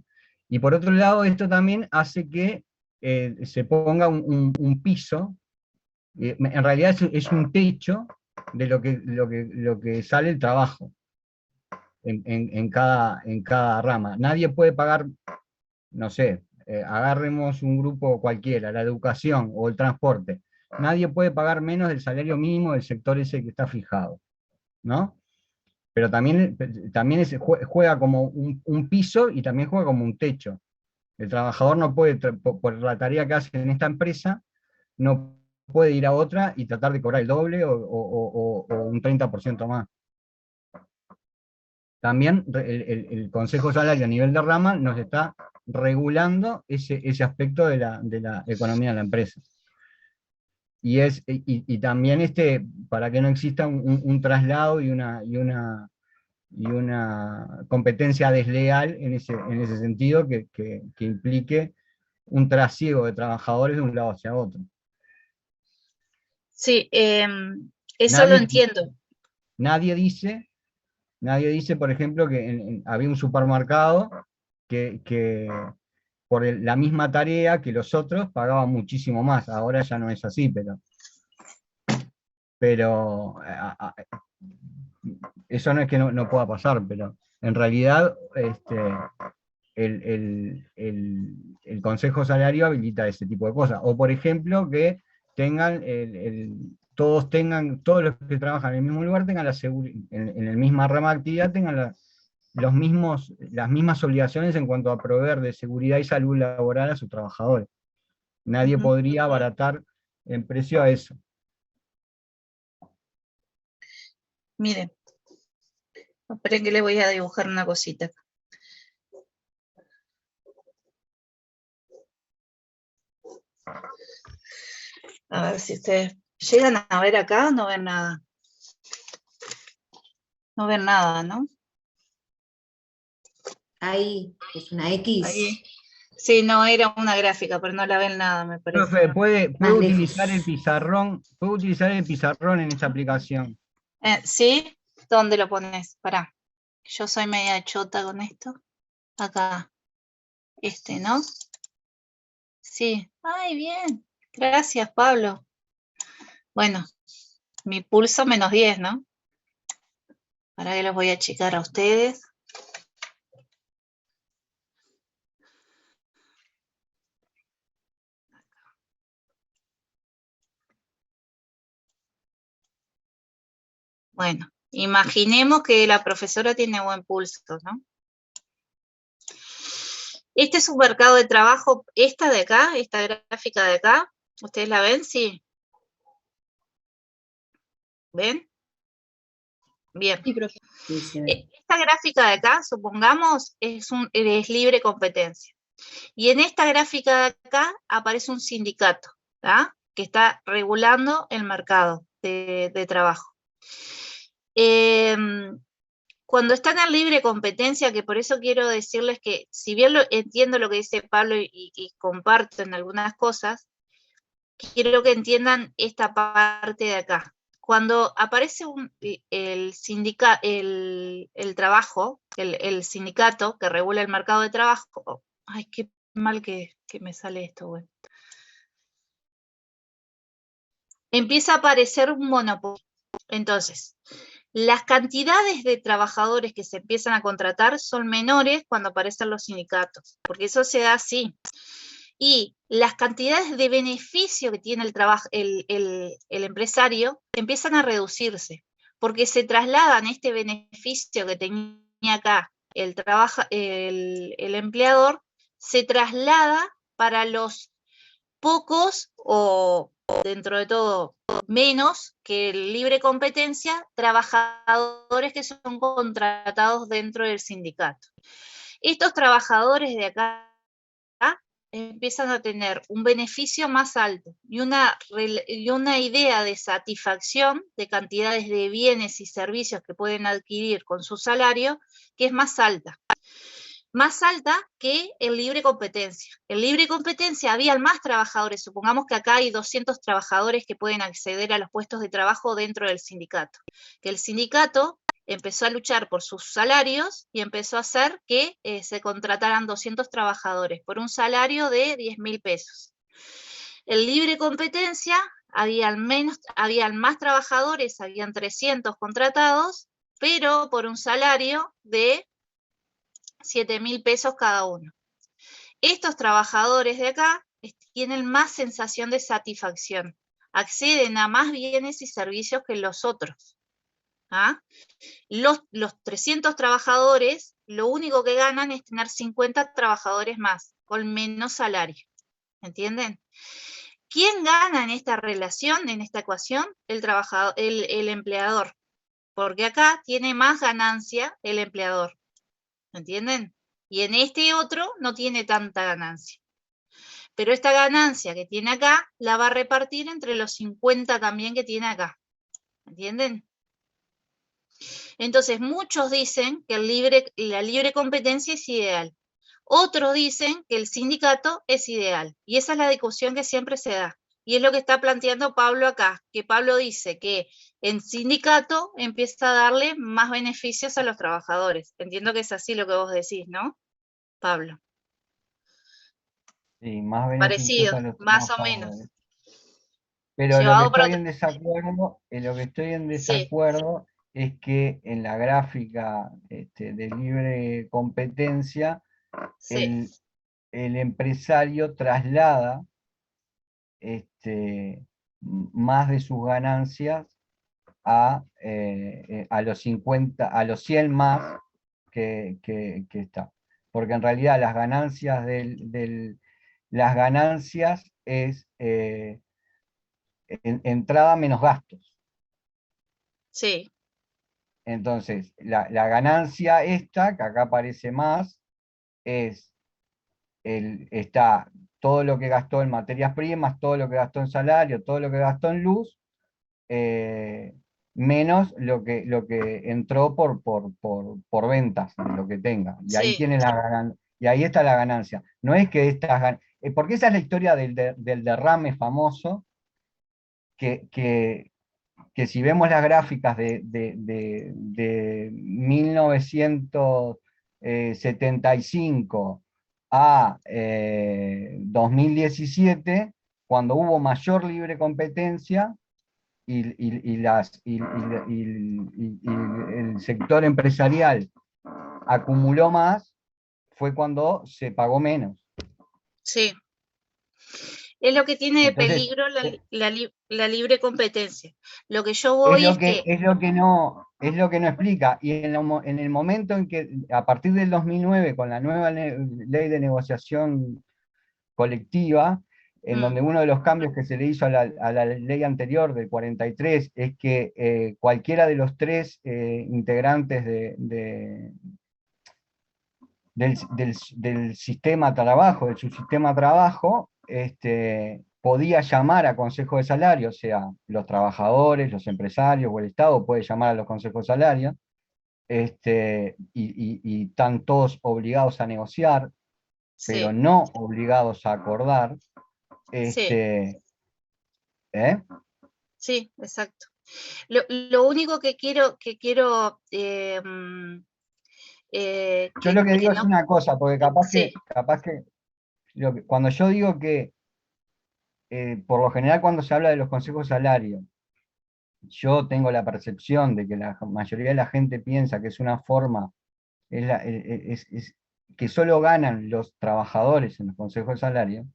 Y por otro lado, esto también hace que se ponga un piso, en realidad es un techo de lo que sale el trabajo en cada rama. Nadie puede pagar, no sé, agarremos un grupo cualquiera, la educación o el transporte. Nadie puede pagar menos del salario mínimo del sector ese que está fijado, ¿no? Pero también juega como un piso y también juega como un techo. El trabajador no puede, por la tarea que hace en esta empresa, no puede ir a otra y tratar de cobrar el doble o un 30% más. También el Consejo Salario a nivel de rama nos está regulando ese aspecto de la economía de la empresa. Y también para que no exista un traslado y una competencia desleal en ese sentido que implique un trasiego de trabajadores de un lado hacia otro. Sí, eso lo entiendo. Nadie dice, por ejemplo, que había un supermercado que por la misma tarea que los otros pagaba muchísimo más. Ahora ya no es así, pero eso no es que no pueda pasar, pero en realidad el Consejo Salario habilita ese tipo de cosas. O por ejemplo, que tengan todos los que trabajan en el mismo lugar tengan en la misma rama de actividad tengan las mismas obligaciones en cuanto a proveer de seguridad y salud laboral a sus trabajadores. Nadie podría abaratar en precio a eso. Miren, esperen que le voy a dibujar una cosita. A ver si ustedes llegan a ver acá, no ven nada. No ven nada, ¿no? Ahí, es una X. Ahí. Sí, no, era una gráfica, pero no la ven nada, me parece. Profe, puede Más utilizar el lejos. pizarrón en esta aplicación. ¿Sí? ¿Dónde lo pones? Pará. Yo soy media chota con esto. Acá. ¿No? Sí. Ay, bien. Gracias, Pablo. Bueno, mi pulso -10, ¿no? Para que los voy a achicar a ustedes. Bueno, imaginemos que la profesora tiene buen pulso, ¿no? Este es un mercado de trabajo, esta de acá, esta gráfica de acá, ¿ustedes la ven? Sí. ¿Ven? Bien. Sí, profe. Sí, se ve. Esta gráfica de acá, supongamos, es libre competencia. Y en esta gráfica de acá aparece un sindicato, ¿tá? Que está regulando el mercado de trabajo. Cuando están en libre competencia, que por eso quiero decirles que, si bien entiendo lo que dice Pablo y comparto en algunas cosas, quiero que entiendan esta parte de acá. Cuando aparece el trabajo, el sindicato que regula el mercado de trabajo, ay, qué mal que me sale esto, bueno. Empieza a aparecer un monopolio. Entonces, las cantidades de trabajadores que se empiezan a contratar son menores cuando aparecen los sindicatos, porque eso se da así. Y las cantidades de beneficio que tiene el empresario empiezan a reducirse, porque se trasladan este beneficio que tenía acá el empleador, se traslada para los pocos o dentro de todo menos que el libre competencia, trabajadores que son contratados dentro del sindicato. Estos trabajadores de acá empiezan a tener un beneficio más alto y una idea de satisfacción de cantidades de bienes y servicios que pueden adquirir con su salario que es más alta que el libre competencia. En libre competencia había más trabajadores, supongamos que acá hay 200 trabajadores que pueden acceder a los puestos de trabajo dentro del sindicato, que el sindicato empezó a luchar por sus salarios y empezó a hacer que se contrataran 200 trabajadores por un salario de 10.000 pesos. En libre competencia habían más trabajadores, habían 300 contratados, pero por un salario de 7.000 pesos cada uno. Estos trabajadores de acá tienen más sensación de satisfacción, acceden a más bienes y servicios que los otros. ¿Ah? Los 300 trabajadores, lo único que ganan es tener 50 trabajadores más, con menos salario. ¿Entienden? ¿Quién gana en esta relación, en esta ecuación? El empleador. Porque acá tiene más ganancia el empleador. ¿Entienden? Y en este otro no tiene tanta ganancia. Pero esta ganancia que tiene acá la va a repartir entre los 50 también que tiene acá. ¿Entienden? Entonces, muchos dicen que la libre competencia es ideal. Otros dicen que el sindicato es ideal. Y esa es la discusión que siempre se da. Y es lo que está planteando Pablo acá, que Pablo dice que en sindicato empieza a darle más beneficios a los trabajadores. Entiendo que es así lo que vos decís, ¿no, Pablo? Sí, más beneficios Parecido, a los más o trabajadores. menos. Pero Llevado para otro. lo que estoy en Sí, desacuerdo es que en la gráfica de libre competencia, sí, el empresario traslada más de sus ganancias a los 50, a los 100 más que está. Porque en realidad las ganancias las ganancias es entrada menos gastos. sí, Entonces, la ganancia esta, que acá aparece más, está todo lo que gastó en materias primas, todo lo que gastó en salario, todo lo que gastó en luz, menos lo que entró por ventas de lo que tenga. Y ahí Sí, tiene y ahí está la ganancia. No es que porque esa es la historia del derrame famoso, que si vemos las gráficas de 1975 a 2017, cuando hubo mayor libre competencia y el sector empresarial acumuló más, fue cuando se pagó menos. sí. Es lo que tiene de Entonces, peligro la libre competencia. Lo que yo es voy lo es que, que, es lo que no explica. Y en el momento en que, a partir del 2009, con la nueva ley de negociación colectiva, en donde uno de los cambios que se le hizo a la ley anterior del 43 es que cualquiera de los tres integrantes del sistema trabajo, del subsistema trabajo, podía llamar a consejo de salario, o sea, los trabajadores, los empresarios o el Estado puede llamar a los consejos de salario, y están todos obligados a negociar, pero sí, no obligados a acordar. sí, ¿Eh? sí, exacto. Lo único que quiero Yo lo que que digo es no, una cosa, porque sí, capaz que cuando yo digo que, por lo general cuando se habla de los consejos de salario, yo tengo la percepción de que la mayoría de la gente piensa que es una forma, es que solo ganan los trabajadores en los consejos de salario.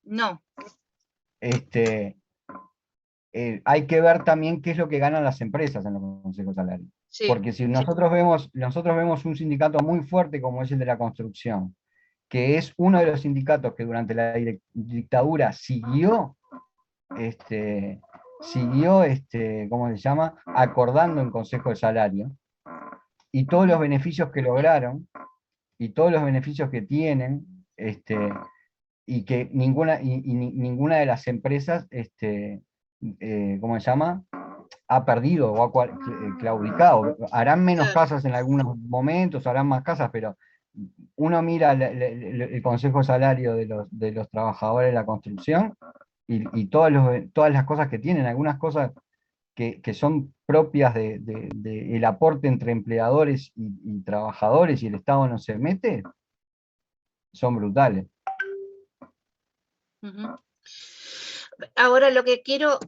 no, Hay que ver también qué es lo que ganan las empresas en los consejos de salario. sí, Porque si nosotros vemos un sindicato muy fuerte como es el de la construcción, que es uno de los sindicatos que durante la dictadura siguió, ¿cómo se llama?, acordando en consejo de salario, y todos los beneficios que lograron, y todos los beneficios que tienen, y que ninguna de las empresas, ¿cómo se llama?, ha perdido o ha claudicado. Harán menos claro, casas en algunos momentos, harán más casas, pero uno mira el consejo de salario de los trabajadores de la construcción y todas las cosas que tienen, algunas cosas que son propias del aporte entre empleadores y trabajadores y el Estado no se mete, son brutales. ujú. Ahora lo que quiero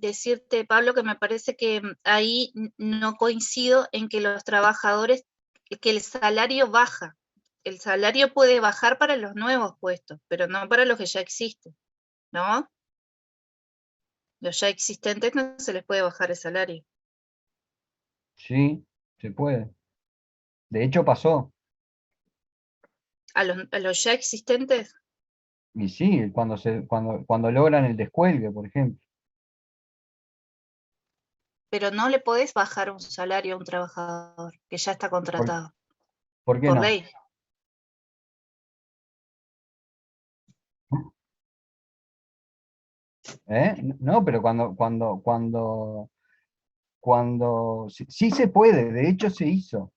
decirte, Pablo, que me parece que ahí no coincido en que los trabajadores, que el salario baja. El salario puede bajar para los nuevos puestos, pero no para los que ya existen, ¿no? Los ya existentes no se les puede bajar el salario. Sí, se puede. De hecho pasó. A los ya existentes, Y sí, cuando logran el descuelgue, por ejemplo. pero no le podés bajar un salario a un trabajador que ya está contratado, ¿Por qué por no? ley. No, pero sí se puede, de hecho se hizo.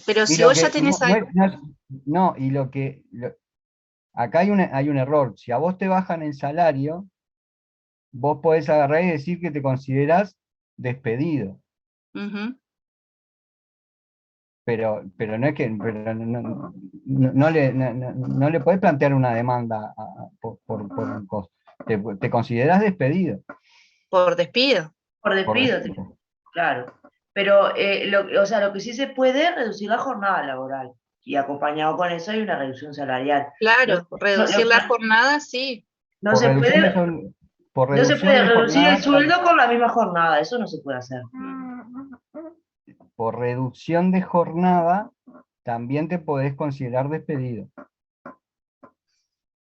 Pero Y si lo vos ya que, tenés algo, no, y acá hay un error. Si a vos te bajan el salario, vos podés agarrar y decir que te considerás despedido. Pero no es que, pero no le podés plantear una demanda por un costo. Te considerás despedido. por despido. Por despido, claro. Pero, o sea, lo que sí se puede es reducir la jornada laboral. Y acompañado con eso hay una reducción salarial. Claro, reducir la jornada, sí. No Por se reducción puede, de, por no se reducción puede de reducir el jornada, sueldo con la misma jornada, eso no se puede hacer. por reducción de jornada, también te podés considerar despedido.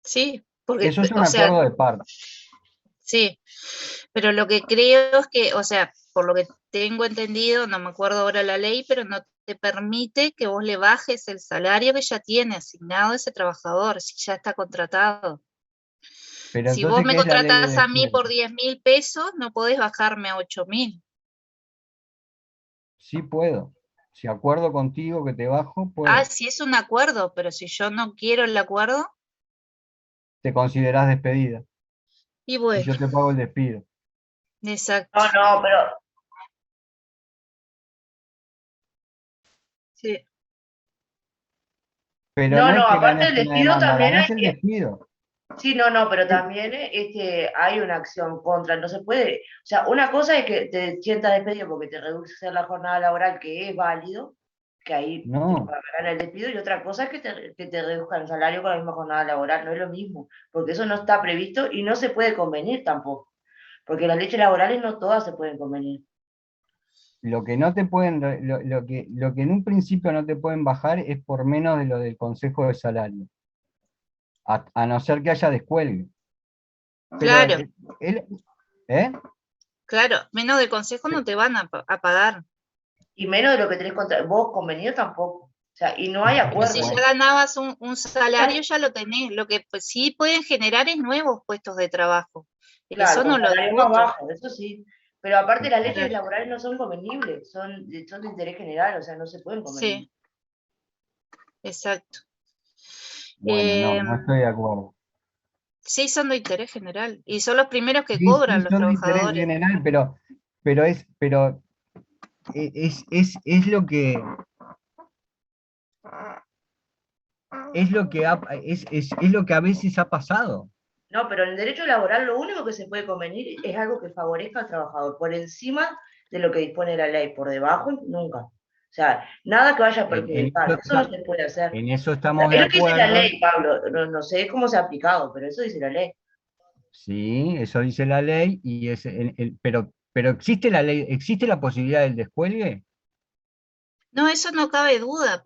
Sí, porque, Eso es un o sea, acuerdo de parte. sí, pero lo que creo es que, o sea, por lo que tengo entendido, no me acuerdo ahora la ley, pero no te permite que vos le bajes el salario que ya tiene asignado ese trabajador, si ya está contratado. Pero Si vos entonces, me ¿qué es la ley de contratás a mí descuelgue? por 10.000 pesos, no podés bajarme a 8.000. Sí puedo. Si acuerdo contigo que te bajo, Ah, puedo. sí es un acuerdo, pero si yo no quiero el acuerdo, Te considerás despedida. y Y bueno, yo te pago el despido. exacto. No, no, pero Sí. Pero no, no no, es que aparte ganes del una despido demanda, también ganás hay el que, despido. sí, no, no, pero también hay una acción contra, no se puede, o sea, una cosa es que te sientas despedido porque te reduce la jornada laboral, que es válido, que ahí te No, pagarán el despido, y otra cosa es que te reduzcan el salario con la misma jornada laboral, no es lo mismo, porque eso no está previsto y no se puede convenir tampoco, porque las leyes laborales no todas se pueden convenir. lo que no te pueden, lo que en un principio no te pueden bajar es por menos de lo del consejo de salario. A no ser que haya descuelgue. Pero Claro, él, ¿eh? claro, menos de consejo no te van a pagar. Y menos de lo que tenés contra vos convenido tampoco. O sea, y no hay Pero si acuerdo. ya ganabas un salario, ya lo tenés. Lo que pues, sí pueden generar es nuevos puestos de trabajo. Claro, Eso con no lo salarios más discuto. bajos, eso sí. Pero aparte las leyes Claro. laborales no son convenibles, son de interés general, o sea, no se pueden convenir. Sí, exacto. Bueno, no estoy de acuerdo. Sí, son de interés general. Y son los primeros que Sí, sí, cobran los son de interés trabajadores. general, pero es lo que es lo que a veces ha pasado. No, pero en el derecho laboral lo único que se puede convenir es algo que favorezca al trabajador, por encima de lo que dispone la ley, por debajo nunca. O sea, nada que vaya a perjudicar, eso no se puede hacer. En eso O sea, estamos de es lo que dice la acuerdo. ley, Pablo, no sé cómo se ha aplicado, pero eso dice la ley. Sí, eso dice la ley, pero existe la ley, existe la posibilidad del descuelgue. No, eso no cabe duda,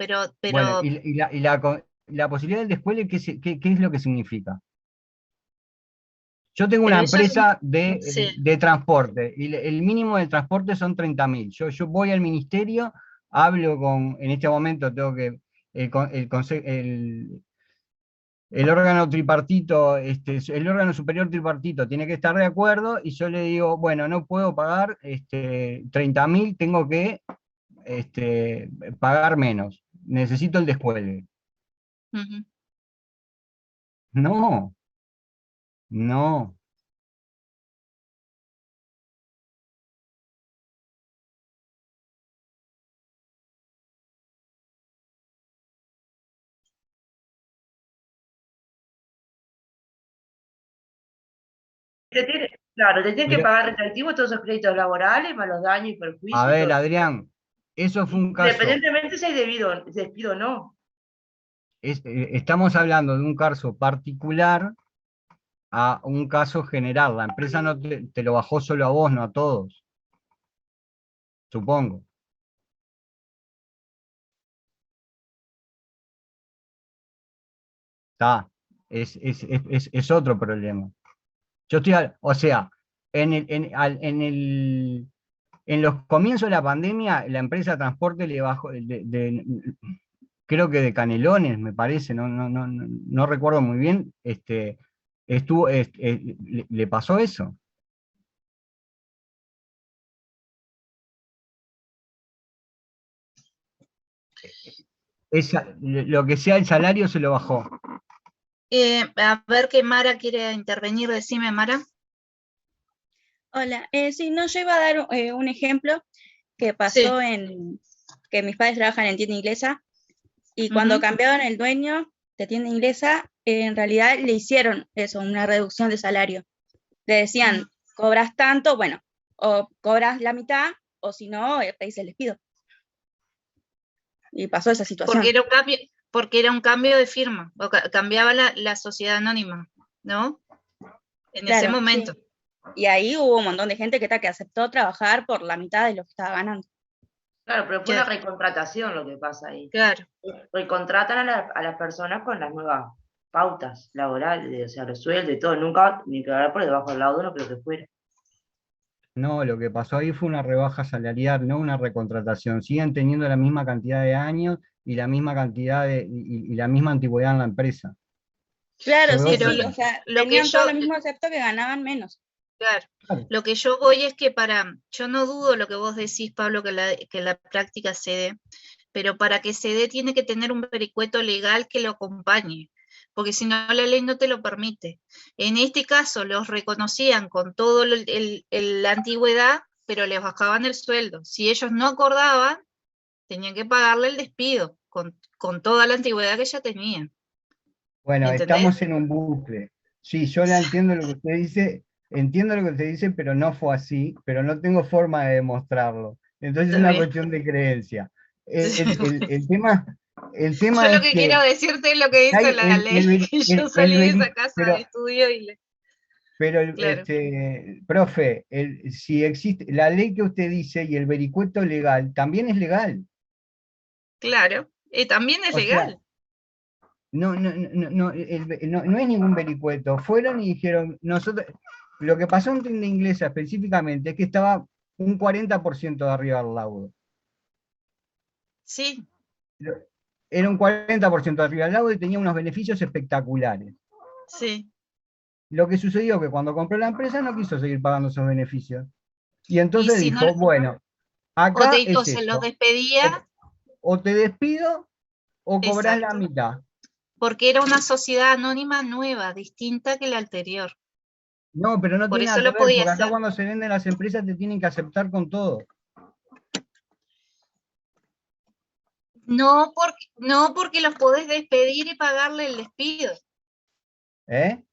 Bueno, pero la posibilidad del descuelgue, ¿qué es lo que significa? Yo tengo una pero eso es empresa sí. de transporte y el mínimo del transporte son 30.000. Yo voy al ministerio, hablo en este momento tengo que, el órgano tripartito, el órgano superior tripartito tiene que estar de acuerdo y yo le digo, bueno, no puedo pagar 30.000, tengo que pagar menos, necesito el descuelgue. Ujú. No, no. Claro, te tienen que Pero, pagar retroactivo todos esos créditos laborales, más los daños y a perjuicios y ver, todo. Adrián, eso fue un caso. Independientemente si hay despido o no. Estamos hablando de un caso particular a un caso general. La empresa no te lo bajó solo a vos, no a todos, supongo. Está, es otro problema. Yo estoy, o sea, en los comienzos de la pandemia, la empresa de transporte le bajó, creo que de Canelones, me parece, no recuerdo muy bien, le pasó eso. Lo que sea el salario se lo bajó. A ver qué Mara quiere intervenir, decime, Mara. Hola, sí, no, yo iba a dar un ejemplo que pasó en que mis padres trabajan en tienda inglesa y cuando Ujú. cambiaron el dueño de tienda inglesa, en realidad le hicieron eso, una reducción de salario. Le decían, cobras tanto, bueno, o cobras la mitad, o si no, pedís el despido. Y pasó esa situación. Porque era un cambio de firma, o cambiaba la sociedad anónima, ¿no? En ese Claro, momento. sí. Y ahí hubo un montón de gente que aceptó trabajar por la mitad de lo que estaba ganando. Claro, pero fue una Claro. recontratación lo que pasa ahí. Claro. Recontratan a las personas con las nuevas pautas laborales, o sea, los sueldos y todo, nunca ni quedar por debajo del lado de uno, pero que fuera. No, lo que pasó ahí fue una rebaja salarial, no una recontratación. Siguen teniendo la misma cantidad de años y la misma cantidad y la misma antigüedad en la empresa. Claro, Fue sí, otro sí, Pero o sea, lo que tenían todo yo, lo mismo excepto que ganaban menos. claro, Claro. lo que yo voy es que yo no dudo lo que vos decís, Pablo, que la práctica se dé, pero para que se dé tiene que tener un vericueto legal que lo acompañe, porque si no la ley no te lo permite. En este caso los reconocían con todo la antigüedad, pero les bajaban el sueldo. Si ellos no acordaban, tenían que pagarle el despido con toda la antigüedad que ya tenían. Bueno, ¿Me entendés? estamos en un bucle. Sí, yo la entiendo lo que usted dice, entiendo lo que usted dice, pero no fue así, pero no tengo forma de demostrarlo. Entonces es Está una bien. cuestión de creencia. El Yo tema lo es que que quiero decirte es lo que dice hay la ley, que yo salí de esa casa de pero, estudio y claro, profe, si existe la ley que usted dice y el vericueto legal, también es legal. claro, también es O sea, legal. no es ningún vericueto. Fueron y dijeron, nosotros, lo que pasó en tienda inglesa específicamente es que estaba un 40% de arriba del laudo. Sí, Era un 40% de arriba del laudo y tenía unos beneficios espectaculares. sí. Lo que sucedió que cuando compró la empresa no quiso seguir pagando esos beneficios. Y Y entonces si no, dijo, bueno, o, acá o es se los esto. despedía, O te despido o cobrás la exacto, mitad. porque era una sociedad anónima nueva, distinta que la anterior. No, pero no Por tiene eso nada que lo ver, podía porque acá hacer. cuando se venden las empresas te tienen que aceptar con todo. No porque los podés despedir y pagarle el despido. ¿Eh?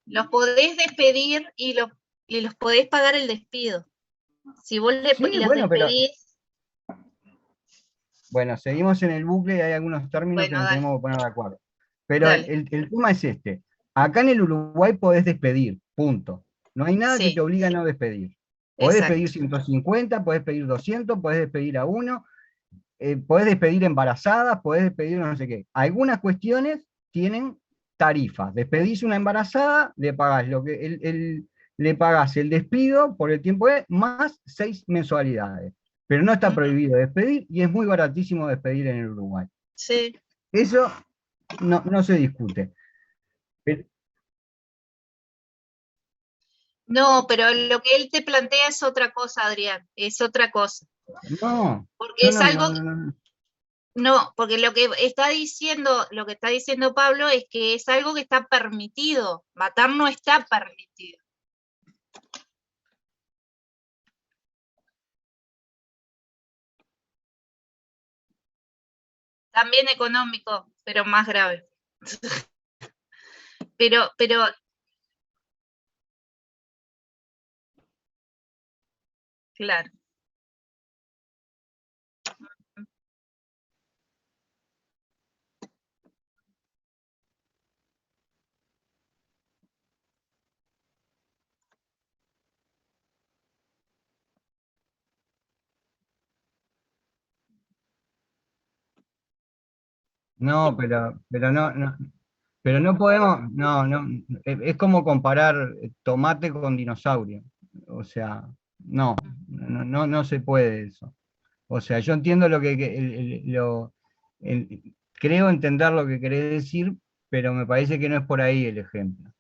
Los podés despedir y los podés pagar el despido. Si vos Sí, los bueno, pero despedís, bueno, seguimos en el bucle y hay algunos términos que bueno, nos dale, tenemos que poner de acuerdo. Pero dale. el tema es este. Acá en el Uruguay podés despedir, punto. No hay nada que te Sí, obligue a no despedir. Podés despedir exacto. 150, podés despedir 200, podés despedir a uno, podés despedir embarazadas, podés despedir no sé qué. Algunas cuestiones tienen tarifas. Despedís una embarazada, le pagás le pagás el despido por el tiempo más 6 mensualidades. Pero no está prohibido despedir y es muy baratísimo despedir en el Uruguay. Sí. Eso no se discute. Pero, No, pero lo que él te plantea es otra cosa, Adrián, es otra cosa. no, Porque yo es algo, no, porque lo que está diciendo Pablo es que es algo que está permitido. Matar no está permitido. También económico, pero más grave. Pero, claro. no, pero no podemos, es como comparar tomate con dinosaurio. O sea, no se puede eso. O sea, yo entiendo lo que creo entender lo que querés decir, pero me parece que no es por ahí el ejemplo.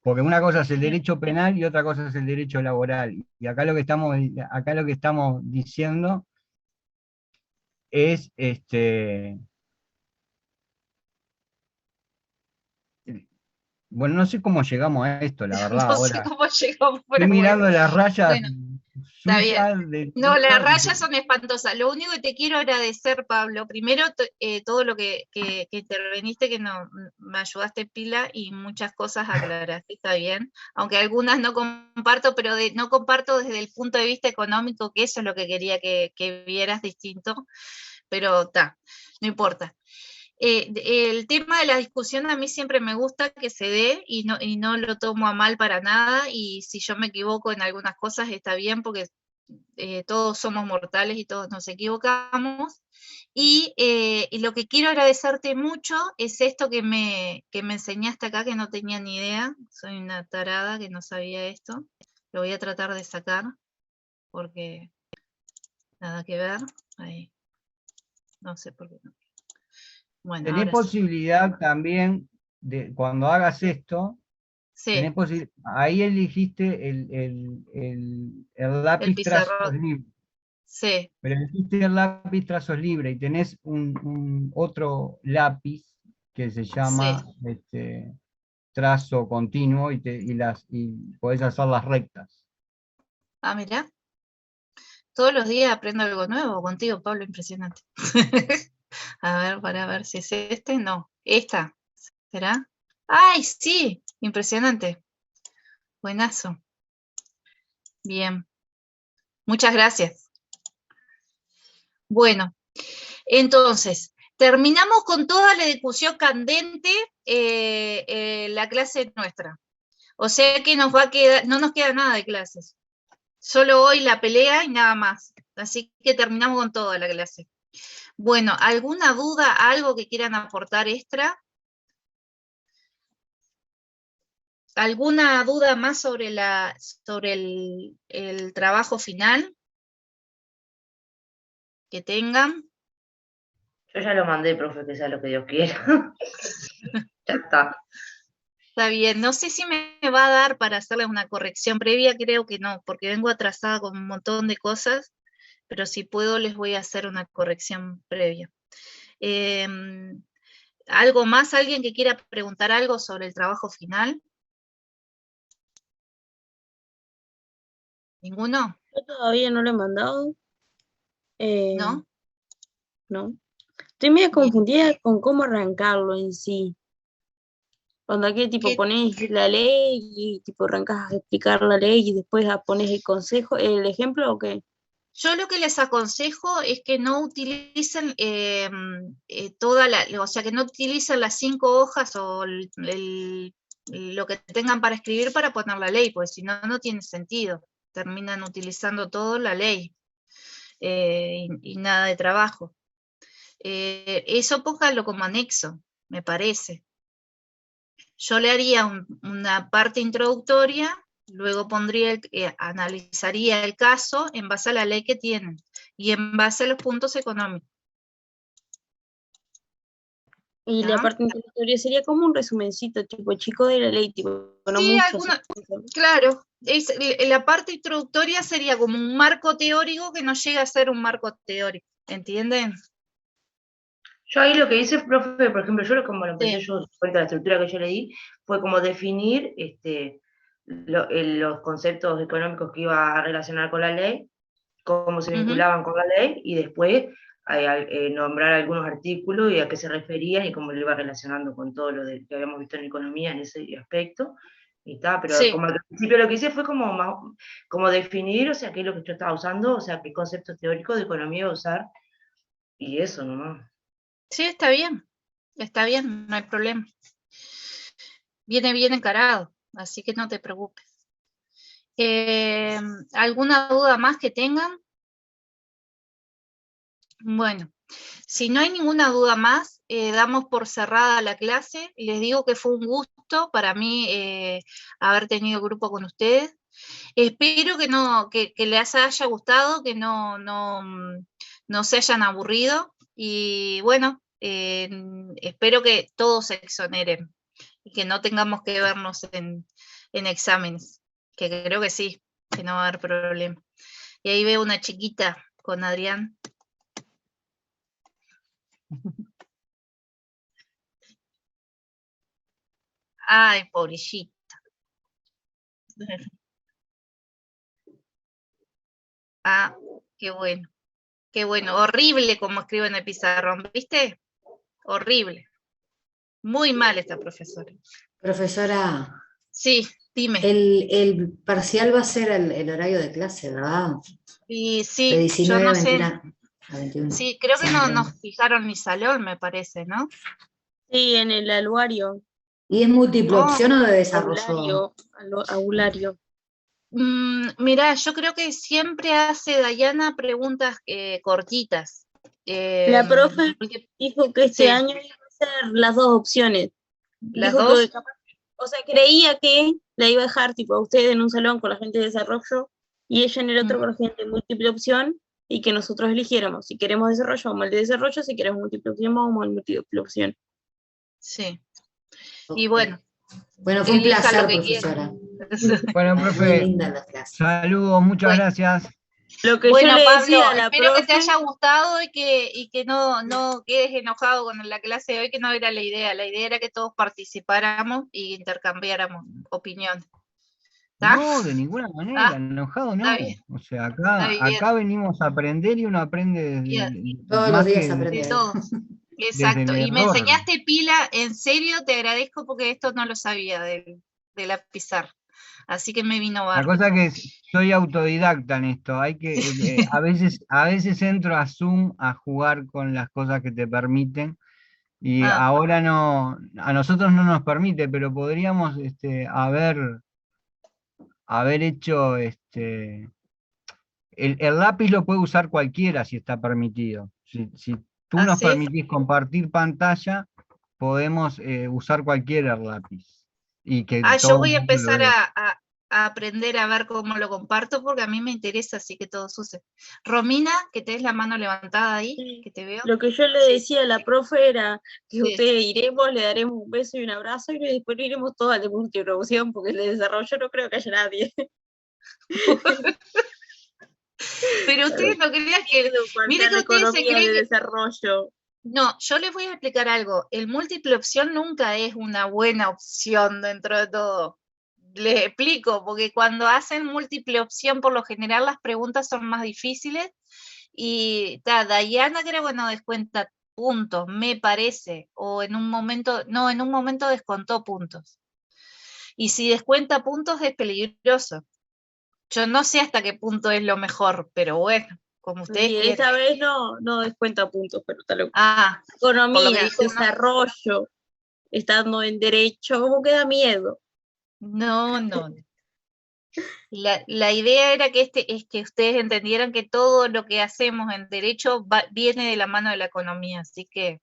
Porque una cosa es el derecho penal y otra cosa es el derecho laboral. Y acá lo que estamos diciendo es bueno, no sé cómo llegamos a esto, la verdad, No sé ahora. cómo llegamos, Estoy pero bueno. mirando las rayas Bueno, está bien. suyas de No, las libro rayas son espantosas. Lo único que te quiero agradecer, Pablo, primero todo lo que interveniste, que me ayudaste pila y muchas cosas aclaraste, está bien. Aunque algunas no comparto, pero no comparto desde el punto de vista económico, que eso es lo que quería que vieras distinto, pero está, no importa. El tema de la discusión a mí siempre me gusta que se dé y no lo tomo a mal para nada, y si yo me equivoco en algunas cosas está bien, porque todos somos mortales y todos nos equivocamos. Y lo que quiero agradecerte mucho es esto que me enseñaste acá, que no tenía ni idea. Soy una tarada que no sabía esto. Lo voy a tratar de sacar, porque nada que ver. Ahí. No sé por qué no. Bueno, Tenés ahora sí. posibilidad también, de cuando hagas esto, Sí, ahí elegiste el lápiz trazos pizarrón. libre. Sí, Pero elegiste el lápiz trazos libre y tenés un otro lápiz que se llama trazo continuo y podés hacer las rectas. ah, mirá. Todos los días aprendo algo nuevo contigo, Pablo, impresionante. A ver, para ver si es este. No, esta. ¿Será? ¡Ay, sí! Impresionante. Buenazo. Bien. Muchas gracias. Bueno, entonces, terminamos con toda la discusión candente la clase nuestra. O sea que nos va a quedar, no nos queda nada de clases. Solo hoy la pelea y nada más. Así que terminamos con toda la clase. Bueno, ¿alguna duda, algo que quieran aportar extra? ¿Alguna duda más sobre el trabajo final que tengan? Yo ya lo mandé, profe, que sea lo que Dios quiera. Ya está. Está bien, no sé si me va a dar para hacerles una corrección previa, creo que no, porque vengo atrasada con un montón de cosas, pero si puedo les voy a hacer una corrección previa. ¿Algo más? ¿Alguien que quiera preguntar algo sobre el trabajo final? ¿Ninguno? Yo todavía no lo he mandado. ¿No? No. Estoy medio Bien. confundida con cómo arrancarlo en sí. Cuando aquí tipo ¿Qué? pones la ley y tipo arrancas a explicar la ley y después pones el consejo, el ejemplo o qué. Yo lo que les aconsejo es que no utilicen o sea, que no utilicen las 5 hojas o lo que tengan para escribir para poner la ley, porque si no, no tiene sentido. Terminan utilizando todo la ley y nada de trabajo. Eso póngalo como anexo, me parece. Yo le haría una parte introductoria, luego analizaría el caso en base a la ley que tienen y en base a los puntos económicos. Y ¿Ya? la parte introductoria sería como un resumencito, tipo chico de la ley, tipo, no Sí, mucho. claro, la parte introductoria sería como un marco teórico que no llega a ser un marco teórico, ¿entienden? Yo ahí lo que hice, profe, por ejemplo, como lo empecé Sí. yo, cuenta la estructura que yo le di, fue como definir los conceptos económicos que iba a relacionar con la ley, cómo se vinculaban con la ley, y después nombrar algunos artículos y a qué se referían y cómo lo iba relacionando con todo lo que habíamos visto en economía en ese aspecto. Y está, pero Sí. como al principio lo que hice fue como definir, o sea, qué es lo que yo estaba usando, o sea, qué conceptos teóricos de economía iba a usar, y eso nomás. Sí, está bien, no hay problema. Viene bien encarado, así que no te preocupes. ¿Alguna duda más que tengan? Bueno, si no hay ninguna duda más, damos por cerrada la clase. Les digo que fue un gusto para mí haber tenido grupo con ustedes. Espero que les haya gustado, que no se hayan aburrido. Y bueno, espero que todos se exoneren y que no tengamos que vernos en exámenes, que creo que sí, que no va a haber problema. Y ahí veo una chiquita con Adrián. Ay, pobrecita. Ah, qué bueno. Qué bueno. Horrible como escribe en el pizarrón, ¿viste? Horrible. Muy mal esta profesora. Profesora, Sí, dime. el parcial va a ser el horario de clase, ¿verdad? Y De sí, 19 yo no a sé. 21. Sí, creo que no nos fijaron ni salón, me parece, ¿no? Sí, en el aluario. ¿Y es múltiple opción o de desarrollo? Aulario. Mirá, yo creo que siempre hace Dayana preguntas cortitas. La profe Porque- dijo que este sí. año iba a ser las dos opciones. ¿Las Dijo dos? que o sea, creía que la iba a dejar tipo a usted en un salón con la gente de desarrollo y ella en el otro con la gente de múltiple opción y que nosotros eligiéramos. Si queremos desarrollo, vamos al de desarrollo, si queremos múltiple opción, vamos al múltiple opción. Sí. Y bueno. Bueno, fue un elija placer, lo que quiera. profesora. Bueno, Muy profe, linda la clase. saludos, muchas Bueno. gracias. Lo que Bueno, yo le Pablo, decía a la espero que te profe, haya gustado y que no quedes enojado con la clase de hoy, que no era la idea. La idea era que todos participáramos y intercambiáramos opiniones. ¿Está? No, de ninguna manera, Ah, enojado no. está bien. O sea, Está bien. acá venimos a aprender y uno aprende Todos los más días que aprende. De todos. desde Exacto. el Y me error. enseñaste pila, en serio, te agradezco porque esto no lo sabía de la pizarra. Así que me vino La bárbaro. cosa que soy autodidacta en esto, hay que, a veces entro a Zoom a jugar con las cosas que te permiten, y Ah. ahora no, a nosotros no nos permite, pero podríamos haber hecho, el lápiz lo puede usar cualquiera si está permitido. Si tú ¿Ah, nos sí? permitís compartir pantalla, podemos usar cualquier lápiz. Y que Yo todo voy a el mundo lo empezar vea. a aprender a ver cómo lo comparto porque a mí me interesa, así que todos usen. Romina, que tenés la mano levantada ahí, Sí. que te veo. lo que yo le decía a la profe era que Sí. ustedes iremos, le daremos un beso y un abrazo y después iremos todos al de multiproducción porque el de desarrollo no creo que haya nadie. Pero ustedes no crean que... Miren que la ustedes se economía creen de que... desarrollo. No, yo les voy a explicar algo. El múltiple opción nunca es una buena opción dentro de todo. Les explico, porque cuando hacen múltiple opción, por lo general las preguntas son más difíciles. Y Dayana creo que no descuenta puntos, me parece. O en un momento descontó puntos. Y si descuenta puntos es peligroso. Yo no sé hasta qué punto es lo mejor, pero bueno, como ustedes Y quieran. esta vez no descuenta puntos, pero tal vez. Por lo Economía, que dijo, desarrollo, estando en derecho, como que da miedo. No. La idea era que es que ustedes entendieran que todo lo que hacemos en derecho viene de la mano de la economía, así que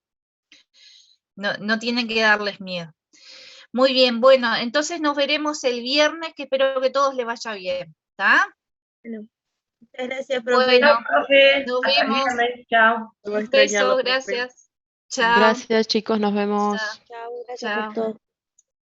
no tienen que darles miedo. Muy bien, bueno, entonces nos veremos el viernes, que espero que todos les vaya bien, ¿está? Bueno, muchas gracias, profe. Bueno, Chao, profe. nos Hasta el vemos. viernes. Chao. Voy a Un extrañarlo, beso, profe. gracias. Chao. Gracias, chicos, nos vemos. Chao. Chao, gracias Chao. por todo.